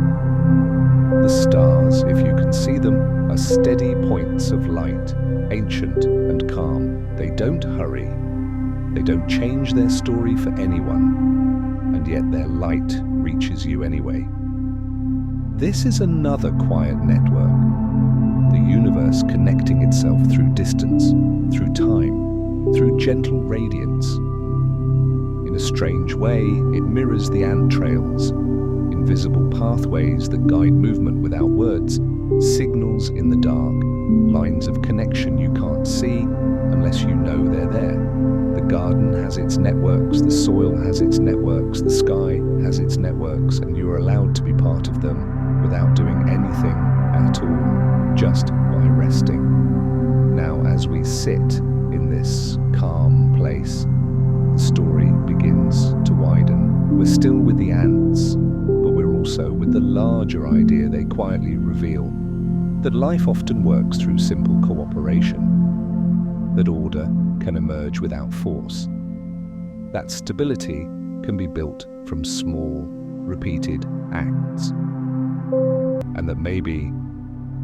The stars, if you can see them, are steady points of light, ancient and calm. They don't hurry. They don't change their story for anyone, and yet their light reaches you anyway. This is another quiet network, the universe connecting itself through distance, through time, through gentle radiance. In a strange way, it mirrors the ant trails, invisible pathways that guide movement without words, signals in the dark, lines of connection you can't see unless you know they're there. The garden has its networks, the soil has its networks, the sky has its networks, and you are allowed to be part of them without doing anything at all, just by resting. Now, as we sit in this calm place, the story begins to widen. We're still with the ants, but we're also with the larger idea they quietly reveal, that life often works through simple cooperation, that order can emerge without force, that stability can be built from small, repeated acts, and that maybe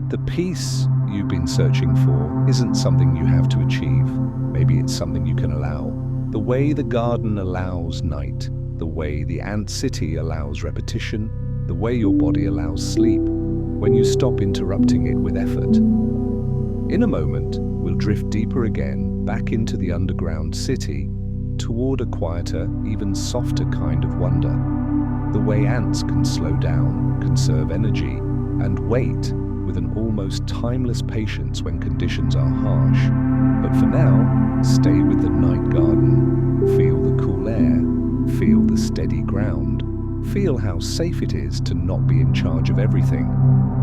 the peace you've been searching for isn't something you have to achieve. Maybe it's something you can allow. The way the garden allows night, the way the ant city allows repetition, the way your body allows sleep, when you stop interrupting it with effort. In a moment, we'll drift deeper again, back into the underground city, toward a quieter, even softer kind of wonder. The way ants can slow down, conserve energy, and wait with an almost timeless patience when conditions are harsh. But for now, stay with the night garden, feel the cool air, feel the steady ground, feel how safe it is to not be in charge of everything,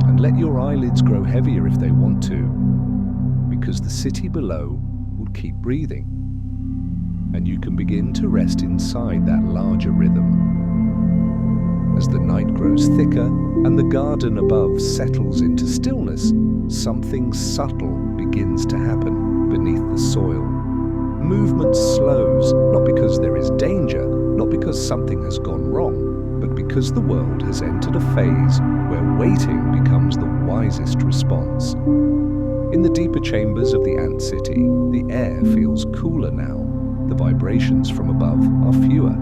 and let your eyelids grow heavier if they want to, because the city below will keep breathing, and you can begin to rest inside that larger rhythm. As the night grows thicker and the garden above settles into stillness, something subtle begins to happen beneath the soil. Movement slows, not because there is danger, not because something has gone wrong, but because the world has entered a phase where waiting becomes the wisest response. In the deeper chambers of the ant city, the air feels cooler now. The vibrations from above are fewer.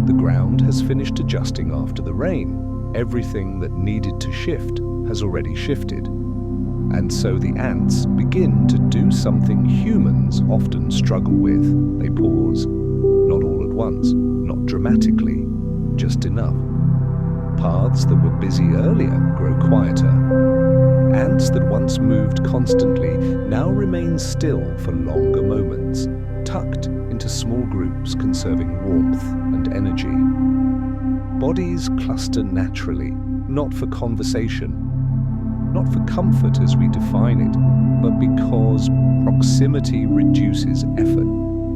The ground has finished adjusting after the rain. Everything that needed to shift has already shifted. And so the ants begin to do something humans often struggle with. They pause, not all at once, not dramatically, just enough. Paths that were busy earlier grow quieter. Ants that once moved constantly now remain still for longer moments, tucked into small groups conserving warmth and energy. Bodies cluster naturally, not for conversation, not for comfort as we define it, but because proximity reduces effort.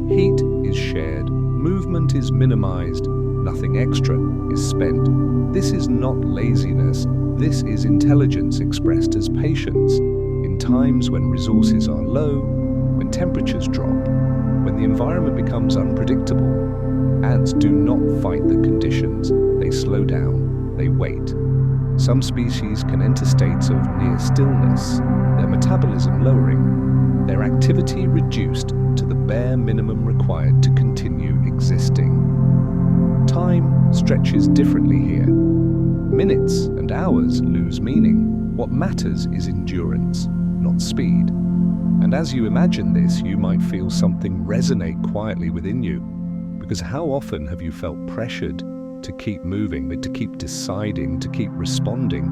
Heat is shared, movement is minimized, nothing extra is spent. This is not laziness, this is intelligence expressed as patience. In times when resources are low, when temperatures drop, when the environment becomes unpredictable, ants do not fight the conditions. They slow down, they wait. Some species can enter states of near stillness, their metabolism lowering, their activity reduced to the bare minimum required to continue existing. Time stretches differently here. Minutes and hours lose meaning. What matters is endurance, not speed. And as you imagine this, you might feel something resonate quietly within you. Because how often have you felt pressured to keep moving, but to keep deciding, to keep responding,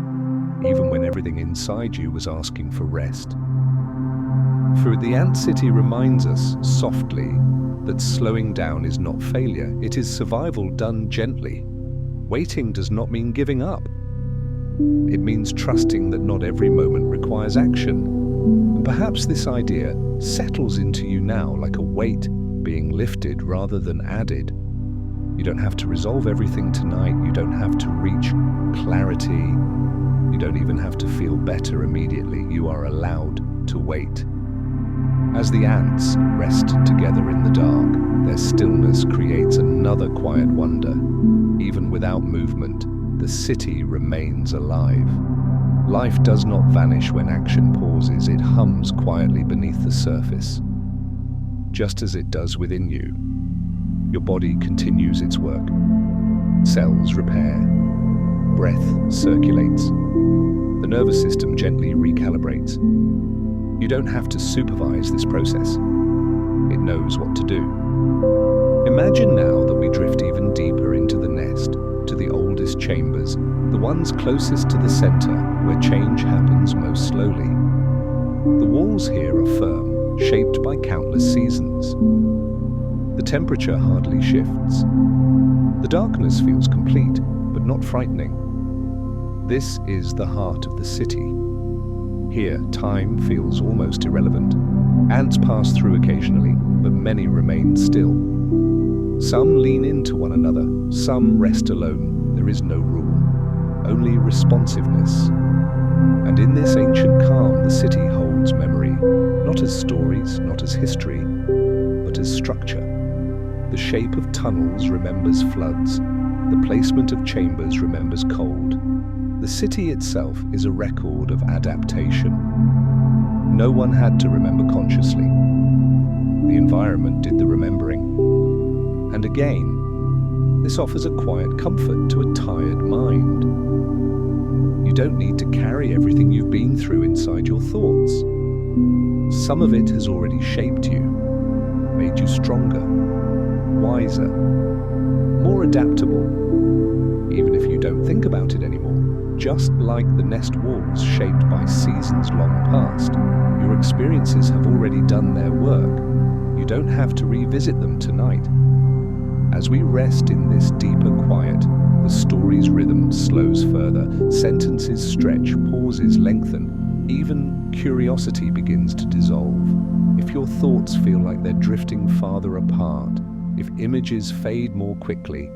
even when everything inside you was asking for rest? For the ant city reminds us softly that slowing down is not failure, it is survival done gently. Waiting does not mean giving up. It means trusting that not every moment requires action. And perhaps this idea settles into you now like a weight being lifted rather than added. You don't have to resolve everything tonight. You don't have to reach clarity. You don't even have to feel better immediately. You are allowed to wait. As the ants rest together in the dark, their stillness creates another quiet wonder. even without movement, the city remains alive. Life does not vanish when action pauses, it hums quietly beneath the surface. Just as it does within you, your body continues its work. Cells repair, breath circulates, the nervous system gently recalibrates. You don't have to supervise this process. It knows what to do. Imagine now that we drift even deeper into the nest, to the oldest chambers, the ones closest to the center, where change happens most slowly. The walls here are firm, shaped by countless seasons. The temperature hardly shifts. The darkness feels complete, but not frightening. This is the heart of the city. Here, time feels almost irrelevant. Ants pass through occasionally, but many remain still. Some lean into one another, some rest alone. There is no rule, only responsiveness. And in this ancient calm, the city holds memory, not as stories, not as history, but as structure. The shape of tunnels remembers floods. The placement of chambers remembers cold. The city itself is a record of adaptation. No one had to remember consciously. The environment did the remembering. And again, this offers a quiet comfort to a tired mind. You don't need to carry everything you've been through inside your thoughts. Some of it has already shaped you, made you stronger, wiser, more adaptable, even if you don't think about it anymore. Just like the nest walls shaped by seasons long past, your experiences have already done their work. You don't have to revisit them tonight. As we rest in this deeper quiet, the story's rhythm slows further, sentences stretch, pauses lengthen, even curiosity begins to dissolve. If your thoughts feel like they're drifting farther apart, if images fade more quickly,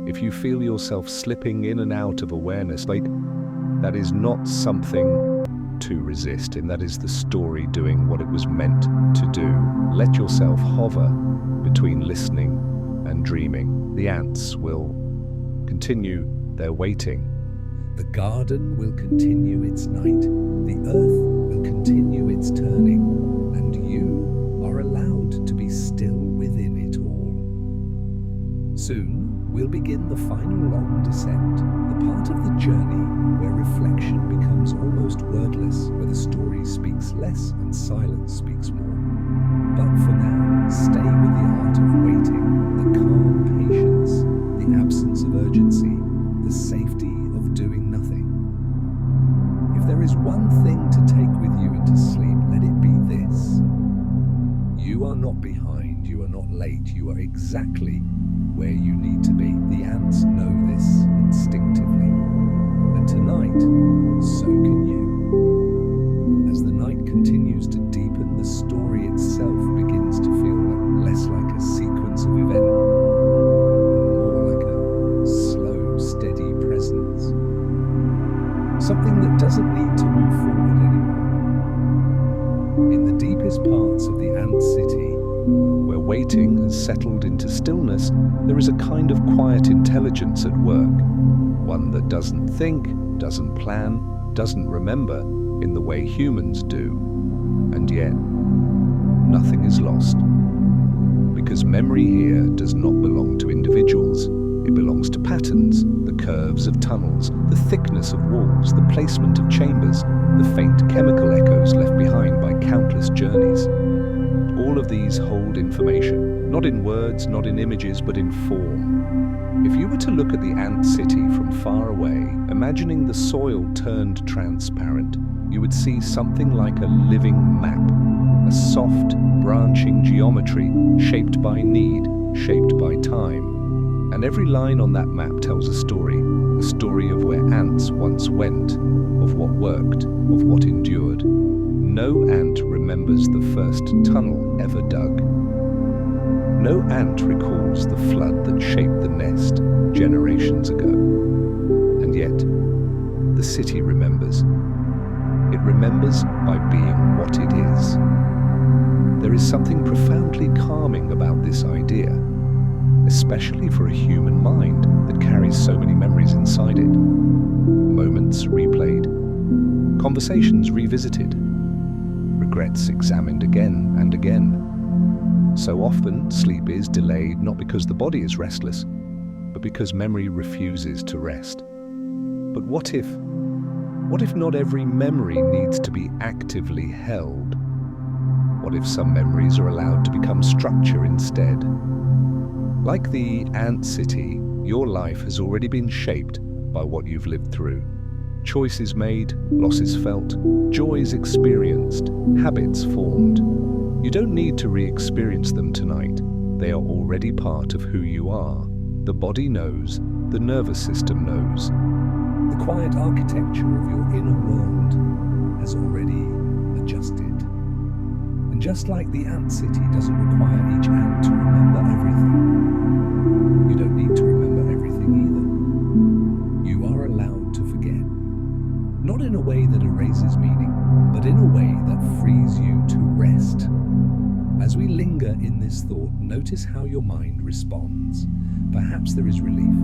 if you feel yourself slipping in and out of awareness, that is not something to resist, and that is the story doing what it was meant to do. Let yourself hover between listening and dreaming. The ants will continue their waiting. The garden will continue its night. The earth will continue its turning. And you are allowed to be still within it all. Soon, we'll begin the final long descent, the part of the journey where reflection becomes almost wordless, where the story speaks less and silence speaks more. But for now, stay with the art of waiting, the calm patience, the absence of urgency, the safety of doing nothing. If there is one thing to take with you into sleep, let it be this. You are not behind, you are not late, you are exactly where you need to be. The ants know this instinctively. And tonight, so can you. As the night continues to deepen, the story itself begins to feel less like a sequence of events, and more like a slow, steady presence. Something that doesn't need to move forward anymore. In the deepest parts of the ant city, where waiting has settled into stillness, there is a kind of quiet intelligence at work, one that doesn't think, doesn't plan, doesn't remember in the way humans do. And yet, nothing is lost. Because memory here does not belong to individuals, it belongs to patterns, the curves of tunnels, the thickness of walls, the placement of chambers, the faint chemical echoes left behind by countless journeys. All of these hold information, not in words, not in images, but in form. If you were to look at the ant city from far away, imagining the soil turned transparent, you would see something like a living map, a soft, branching geometry shaped by need, shaped by time. And every line on that map tells a story of where ants once went, of what worked, of what endured. No ant remembers the first tunnel ever dug. No ant recalls the flood that shaped the nest generations ago. And yet, the city remembers. It remembers by being what it is. There is something profoundly calming about this idea. especially for a human mind that carries so many memories inside it. Moments replayed, conversations revisited, regrets examined again and again. So often, sleep is delayed not because the body is restless, but because memory refuses to rest. But what if not every memory needs to be actively held? What if some memories are allowed to become structure instead? Like the ant city, your life has already been shaped by what you've lived through. Choices made, losses felt, joys experienced, habits formed. You don't need to re-experience them tonight. They are already part of who you are. The body knows, the nervous system knows. The quiet architecture of your inner world has already adjusted. And just like the ant city doesn't require each ant to remember everything, you don't need to remember everything either. You are allowed to forget. Not in a way that erases meaning, but in a way that frees you to rest. As we linger in this thought, notice how your mind responds. Perhaps there is relief,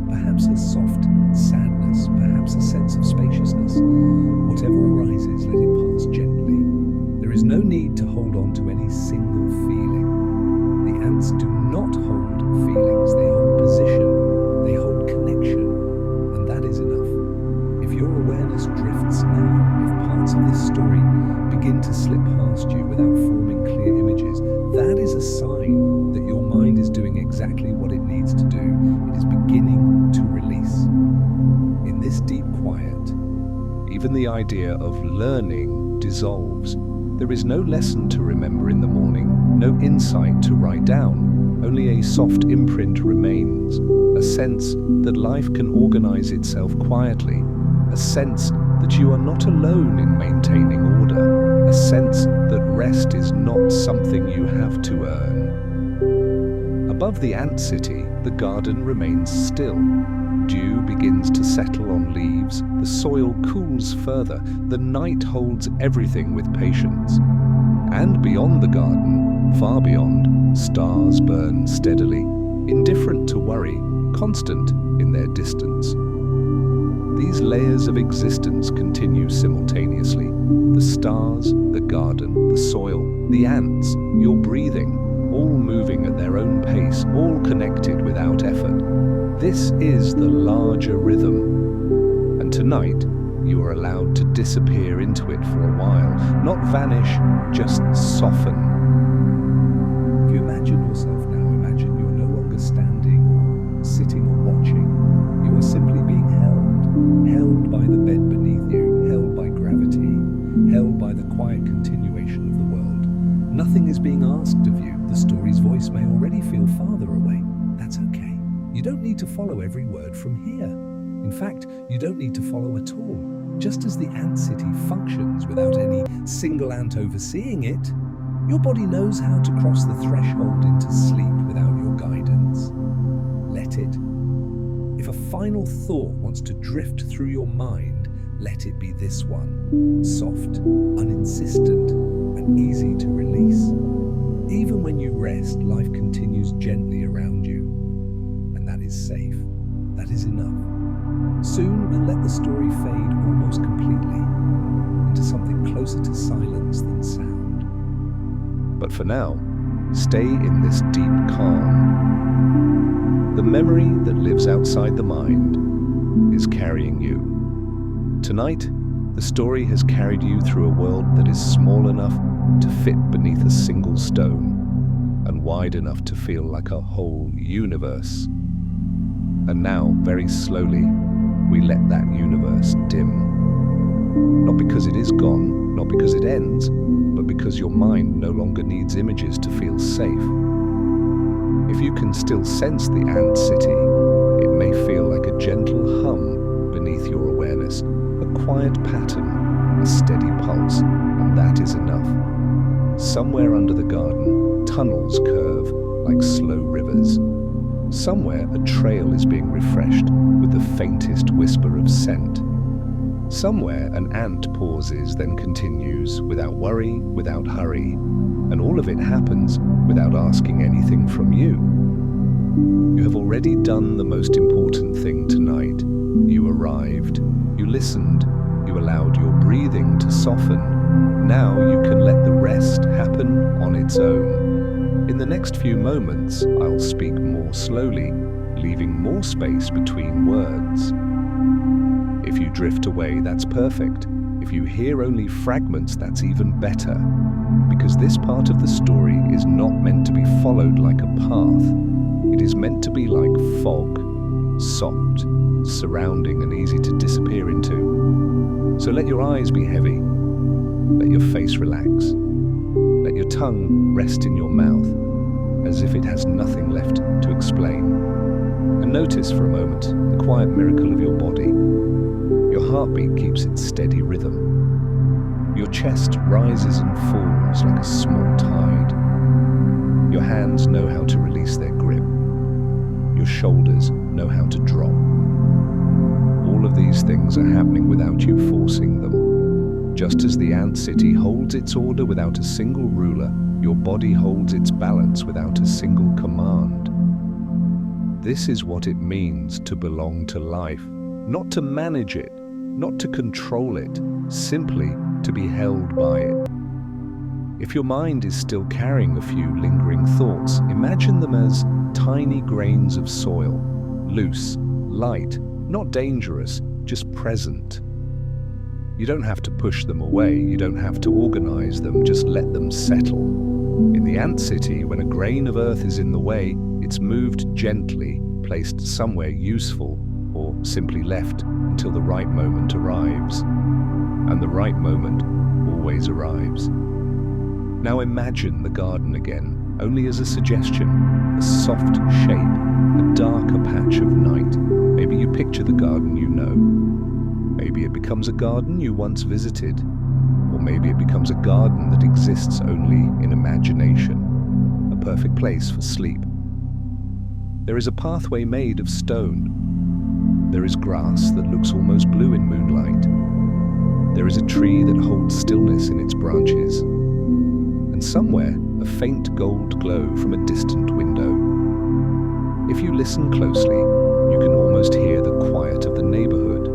perhaps a soft sadness, perhaps a sense of spaciousness. Whatever arises, let it pass gently. There is no need to hold on to any single feeling. The ants do not hold feelings, they hold position, they hold connection, and that is enough. If your awareness drifts now, if parts of this story begin to slip past you without forming clear images, that is a sign that your mind is doing exactly what it needs to do. It is beginning to release. In this deep quiet, even the idea of learning dissolves. There is no lesson to remember in the morning, no insight to write down. Only a soft imprint remains, a sense that life can organize itself quietly, a sense that you are not alone in maintaining order, a sense that rest is not something you have to earn. Above the ant city, the garden remains still. Dew begins to settle on leaves, the soil cools further, the night holds everything with patience. And beyond the garden, far beyond, stars burn steadily, indifferent to worry, constant in their distance. These layers of existence continue simultaneously. The stars, the garden, the soil, the ants, your breathing, all moving at their own pace, all connected without effort. This is the larger rhythm. And tonight, you are allowed to disappear into it for a while. Not vanish, just soften. If you imagine yourself now, imagine you're no longer standing or sitting or watching. You are simply being held by the bed beneath you, held by gravity, held by the quiet continuation of the world. Nothing is being asked of you. The story's voice may already feel farther away. That's okay. You don't need to follow every word from here. In fact, you don't need to follow at all. Just as the ant city functions without any single ant overseeing it, your body knows how to cross the threshold into sleep without your guidance. Let it. If a final thought wants to drift through your mind, let it be this one. Soft, uninsistent, and easy to release. Even when you rest, life continues gently around you. That is safe. That is enough. Soon we'll let the story fade almost completely into something closer to silence than sound. But for now, stay in this deep calm. The memory that lives outside the mind is carrying you. Tonight, the story has carried you through a world that is small enough to fit beneath a single stone and wide enough to feel like a whole universe. And now, very slowly, we let that universe dim. Not because it is gone, not because it ends, but because your mind no longer needs images to feel safe. If you can still sense the ant city, it may feel like a gentle hum beneath your awareness, a quiet pattern, a steady pulse, and that is enough. Somewhere under the garden, tunnels curve like slow rivers. Somewhere a trail is being refreshed with the faintest whisper of scent. Somewhere an ant pauses, then continues, without worry, without hurry, and all of it happens without asking anything from you. You have already done the most important thing tonight. You arrived, you listened, you allowed your breathing to soften. Now you can let the rest happen on its own. In the next few moments, I'll speak more slowly, leaving more space between words. If you drift away, that's perfect. If you hear only fragments, that's even better, because this part of the story is not meant to be followed like a path. It is meant to be like fog, soft, surrounding and easy to disappear into. So let your eyes be heavy, let your face relax, let your tongue rest in your mouth, as if it has nothing left to explain. And notice for a moment the quiet miracle of your body. Your heartbeat keeps its steady rhythm. Your chest rises and falls like a small tide. Your hands know how to release their grip. Your shoulders know how to drop. All of these things are happening without you forcing them. Just as the ant city holds its order without a single ruler, your body holds its balance without a single command. This is what it means to belong to life, not to manage it, not to control it, simply to be held by it. If your mind is still carrying a few lingering thoughts, imagine them as tiny grains of soil, loose, light, not dangerous, just present. You don't have to push them away, you don't have to organize them, just let them settle. In the ant city, when a grain of earth is in the way, it's moved gently, placed somewhere useful, or simply left until the right moment arrives. And the right moment always arrives. Now imagine the garden again, only as a suggestion, a soft shape, a darker patch of night. Maybe you picture the garden you know. Maybe it becomes a garden you once visited, or maybe it becomes a garden that exists only in imagination, a perfect place for sleep. There is a pathway made of stone. There is grass that looks almost blue in moonlight. There is a tree that holds stillness in its branches. And somewhere, a faint gold glow from a distant window. If you listen closely, you can almost hear the quiet of the neighborhood.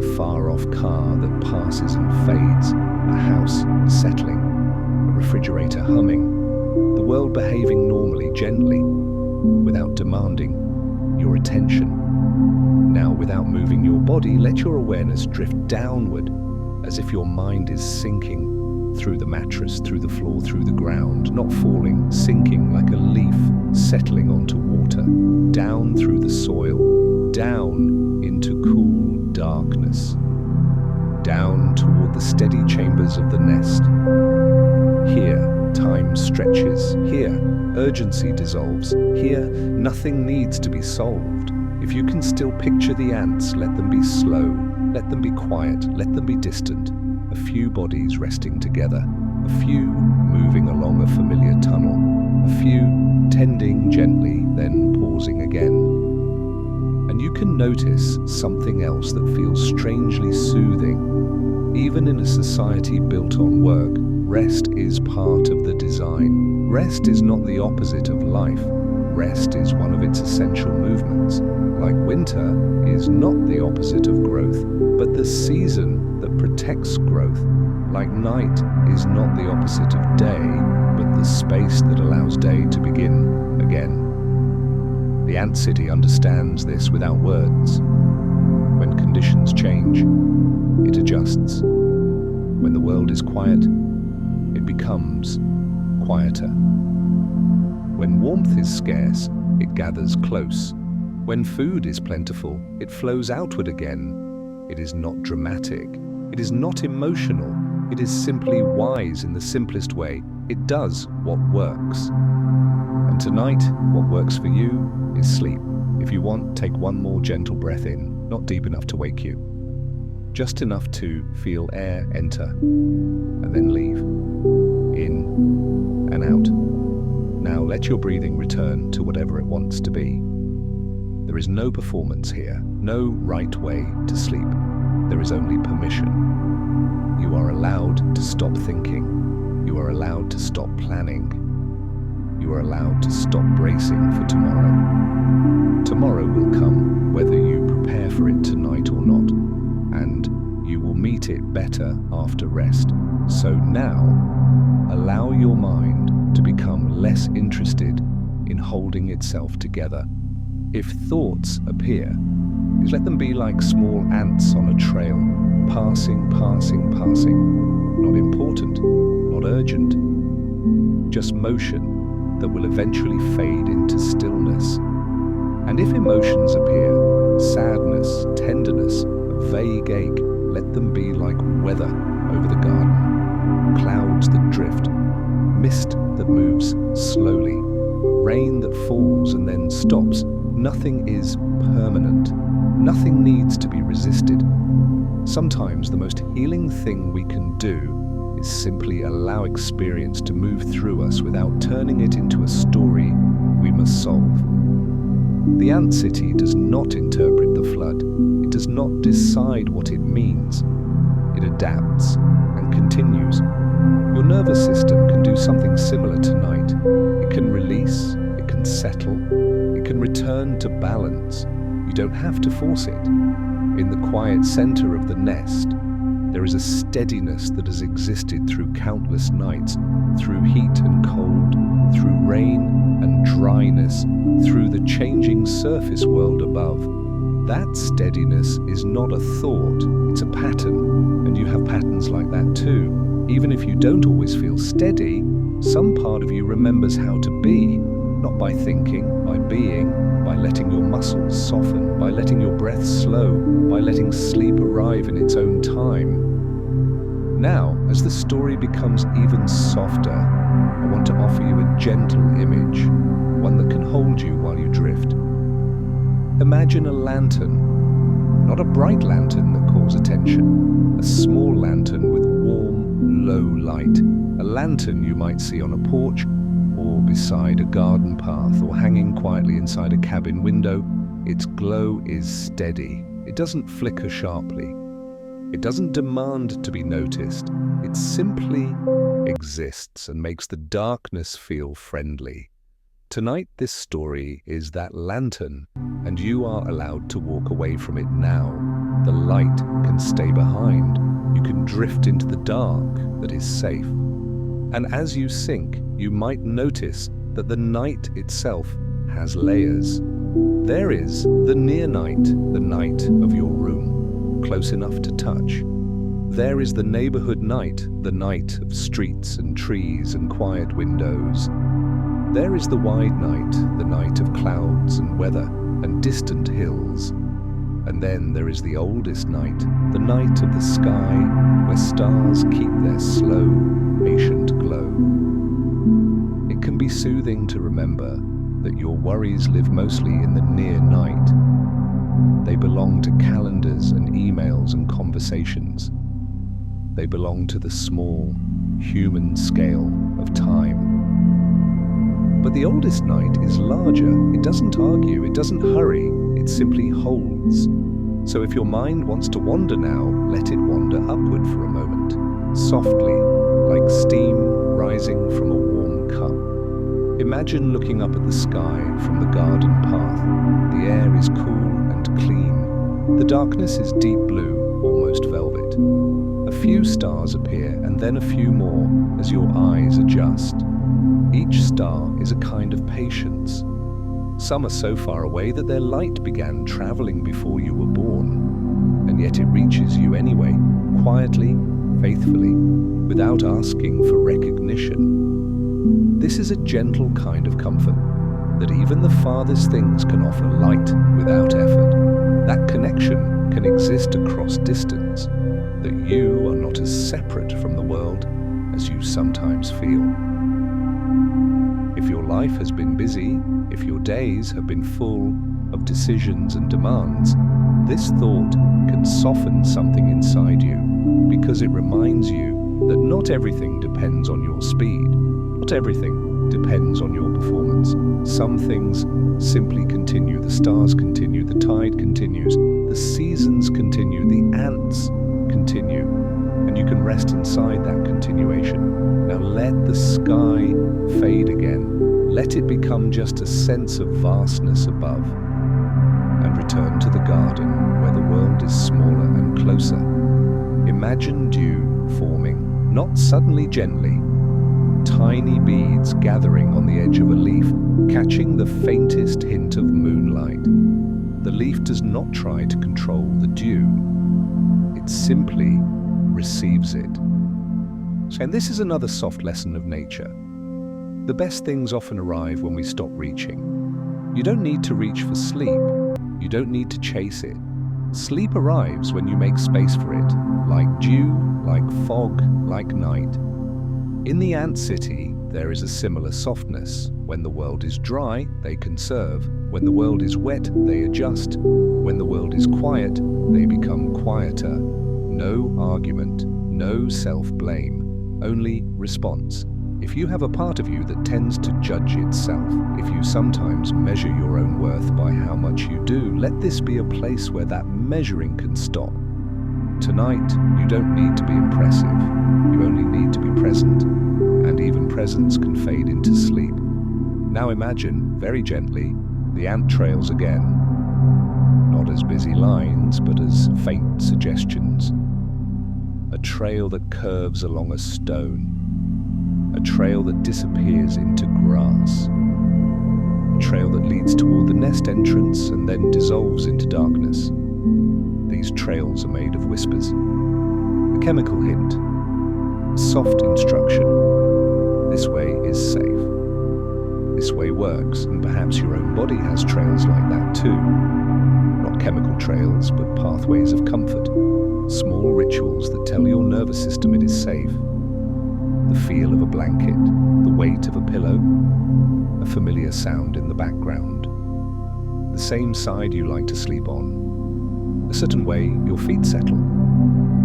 A far-off car that passes and fades, a house settling, a refrigerator humming, the world behaving normally, gently, without demanding your attention. Now, without moving your body, let your awareness drift downward, as if your mind is sinking through the mattress, through the floor, through the ground, not falling, sinking like a leaf settling onto water, down through the soil, down into cool darkness, down toward the steady chambers of the nest. Here, time stretches. Here, urgency dissolves. Here, nothing needs to be solved. If you can still picture the ants, let them be slow, let them be quiet, let them be distant. A few bodies resting together, a few moving along a familiar tunnel, a few tending gently, then pausing again. And you can notice something else that feels strangely soothing. Even in a society built on work, rest is part of the design. Rest is not the opposite of life. Rest is one of its essential movements. Like winter is not the opposite of growth, but the season that protects growth. Like night is not the opposite of day, but the space that allows day to begin again. The ant city understands this without words. When conditions change, it adjusts. When the world is quiet, it becomes quieter. When warmth is scarce, it gathers close. When food is plentiful, it flows outward again. It is not dramatic. It is not emotional. It is simply wise in the simplest way. It does what works. And tonight, what works for you is sleep. If you want, take one more gentle breath in, not deep enough to wake you. Just enough to feel air enter, and then leave. In and out. Now let your breathing return to whatever it wants to be. There is no performance here, no right way to sleep. There is only permission. You are allowed to stop thinking. You are allowed to stop planning. You are allowed to stop bracing for tomorrow. get it better after rest. So now, allow your mind to become less interested in holding itself together. If thoughts appear, let them be like small ants on a trail, passing, passing, passing. Not important, not urgent, just motion that will eventually fade into stillness. And if emotions appear, sadness, tenderness, a vague ache, let them be like weather over the garden, clouds that drift, mist that moves slowly, rain that falls and then stops. Nothing is permanent. Nothing needs to be resisted. Sometimes the most healing thing we can do is simply allow experience to move through us without turning it into a story we must solve. The ant city does not interpret the flood. It does not decide what it means. It adapts and continues. Your nervous system can do something similar tonight. It can release, it can settle, it can return to balance. You don't have to force it. In the quiet center of the nest, there is a steadiness that has existed through countless nights, through heat and cold, through rain and dryness, through the changing surface world above. That steadiness is not a thought, it's a pattern, and you have patterns like that too. Even if you don't always feel steady, some part of you remembers how to be, not by thinking, by being, by letting your muscles soften, by letting your breath slow, by letting sleep arrive in its own time. Now, as the story becomes even softer, I want to offer you a gentle image, one that can hold you while you drift. Imagine a lantern, not a bright lantern that calls attention, a small lantern with warm, low light, a lantern you might see on a porch or beside a garden path or hanging quietly inside a cabin window. Its glow is steady. It doesn't flicker sharply. It doesn't demand to be noticed. It simply exists and makes the darkness feel friendly. Tonight, this story is that lantern, and you are allowed to walk away from it now. The light can stay behind. You can drift into the dark that is safe. And as you sink, you might notice that the night itself has layers. There is the near night, the night of your room, close enough to touch. There is the neighborhood night, the night of streets and trees and quiet windows. There is the wide night, the night of clouds and weather and distant hills. And then there is the oldest night, the night of the sky, where stars keep their slow, patient glow. It can be soothing to remember that your worries live mostly in the near night. They belong to calendars and emails and conversations. They belong to the small, human scale of time. But the oldest night is larger. It doesn't argue, it doesn't hurry, it simply holds. So if your mind wants to wander now, let it wander upward for a moment, softly, like steam rising from a warm cup. Imagine looking up at the sky from the garden path. The air is cool and clean. The darkness is deep blue, almost velvet. A few stars appear, and then a few more as your eyes adjust. Each star is a kind of patience. Some are so far away that their light began traveling before you were born, and yet it reaches you anyway, quietly, faithfully, without asking for recognition. This is a gentle kind of comfort, that even the farthest things can offer light without effort. That connection can exist across distance, that you are not as separate from the world as you sometimes feel. If your life has been busy, if your days have been full of decisions and demands, this thought can soften something inside you, because it reminds you that not everything depends on your speed, not everything depends on your performance. Some things simply continue. The stars continue, the tide continues, the seasons continue, the ants continue, and you can rest inside that continuation. Now let the sky fade again. Let it become just a sense of vastness above, and return to the garden where the world is smaller and closer. Imagine dew forming, not suddenly, gently. Tiny beads gathering on the edge of a leaf, catching the faintest hint of moonlight. The leaf does not try to control the dew. It simply receives it. And this is another soft lesson of nature. The best things often arrive when we stop reaching. You don't need to reach for sleep. You don't need to chase it. Sleep arrives when you make space for it, like dew, like fog, like night. In the ant city, there is a similar softness. When the world is dry, they conserve. When the world is wet, they adjust. When the world is quiet, they become quieter. No argument, no self-blame, only response. If you have a part of you that tends to judge itself, if you sometimes measure your own worth by how much you do, let this be a place where that measuring can stop. Tonight, you don't need to be impressive. You only need to be present, and even presence can fade into sleep. Now imagine, very gently, the ant trails again. Not as busy lines, but as faint suggestions. A trail that curves along a stone. A trail that disappears into grass. A trail that leads toward the nest entrance and then dissolves into darkness. These trails are made of whispers. A chemical hint. A soft instruction. This way is safe. This way works, and perhaps your own body has trails like that too. Not chemical trails, but pathways of comfort. Small rituals that tell your nervous system it is safe. The feel of a blanket, the weight of a pillow, a familiar sound in the background. The same side you like to sleep on. A certain way your feet settle.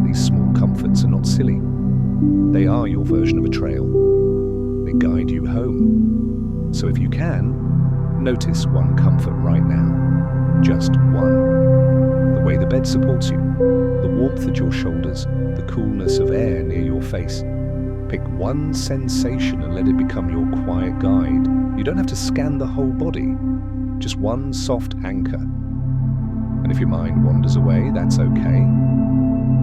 These small comforts are not silly. They are your version of a trail. They guide you home. So if you can, notice one comfort right now. Just one. The way the bed supports you, the warmth at your shoulders, the coolness of air near your face. Pick one sensation and let it become your quiet guide. You don't have to scan the whole body, just one soft anchor. And if your mind wanders away, that's okay.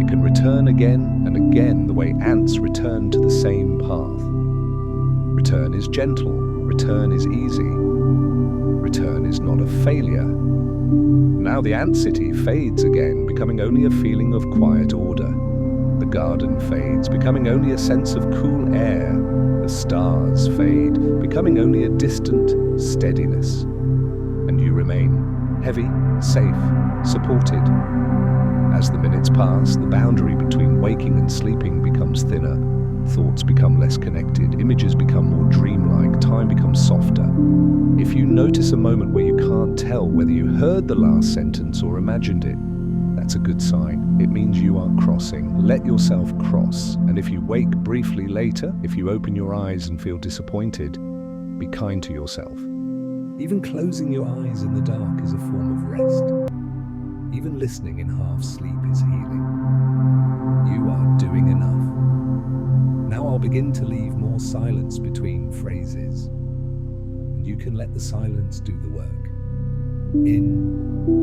It can return again and again the way ants return to the same path. Return is gentle, return is easy. Return is not a failure. Now the ant city fades again, becoming only a feeling of quiet order. The garden fades, becoming only a sense of cool air. The stars fade, becoming only a distant steadiness. And you remain heavy, safe, supported. As the minutes pass, the boundary between waking and sleeping becomes thinner. Thoughts become less connected, images become more dreamlike, time becomes softer. If you notice a moment where you can't tell whether you heard the last sentence or imagined it, that's a good sign. It means you are crossing. Let yourself cross. And if you wake briefly later, if you open your eyes and feel disappointed, be kind to yourself. Even closing your eyes in the dark is a form of rest. Even listening in half sleep is healing. You are doing enough. Now I'll begin to leave more silence between phrases. And you can let the silence do the work. In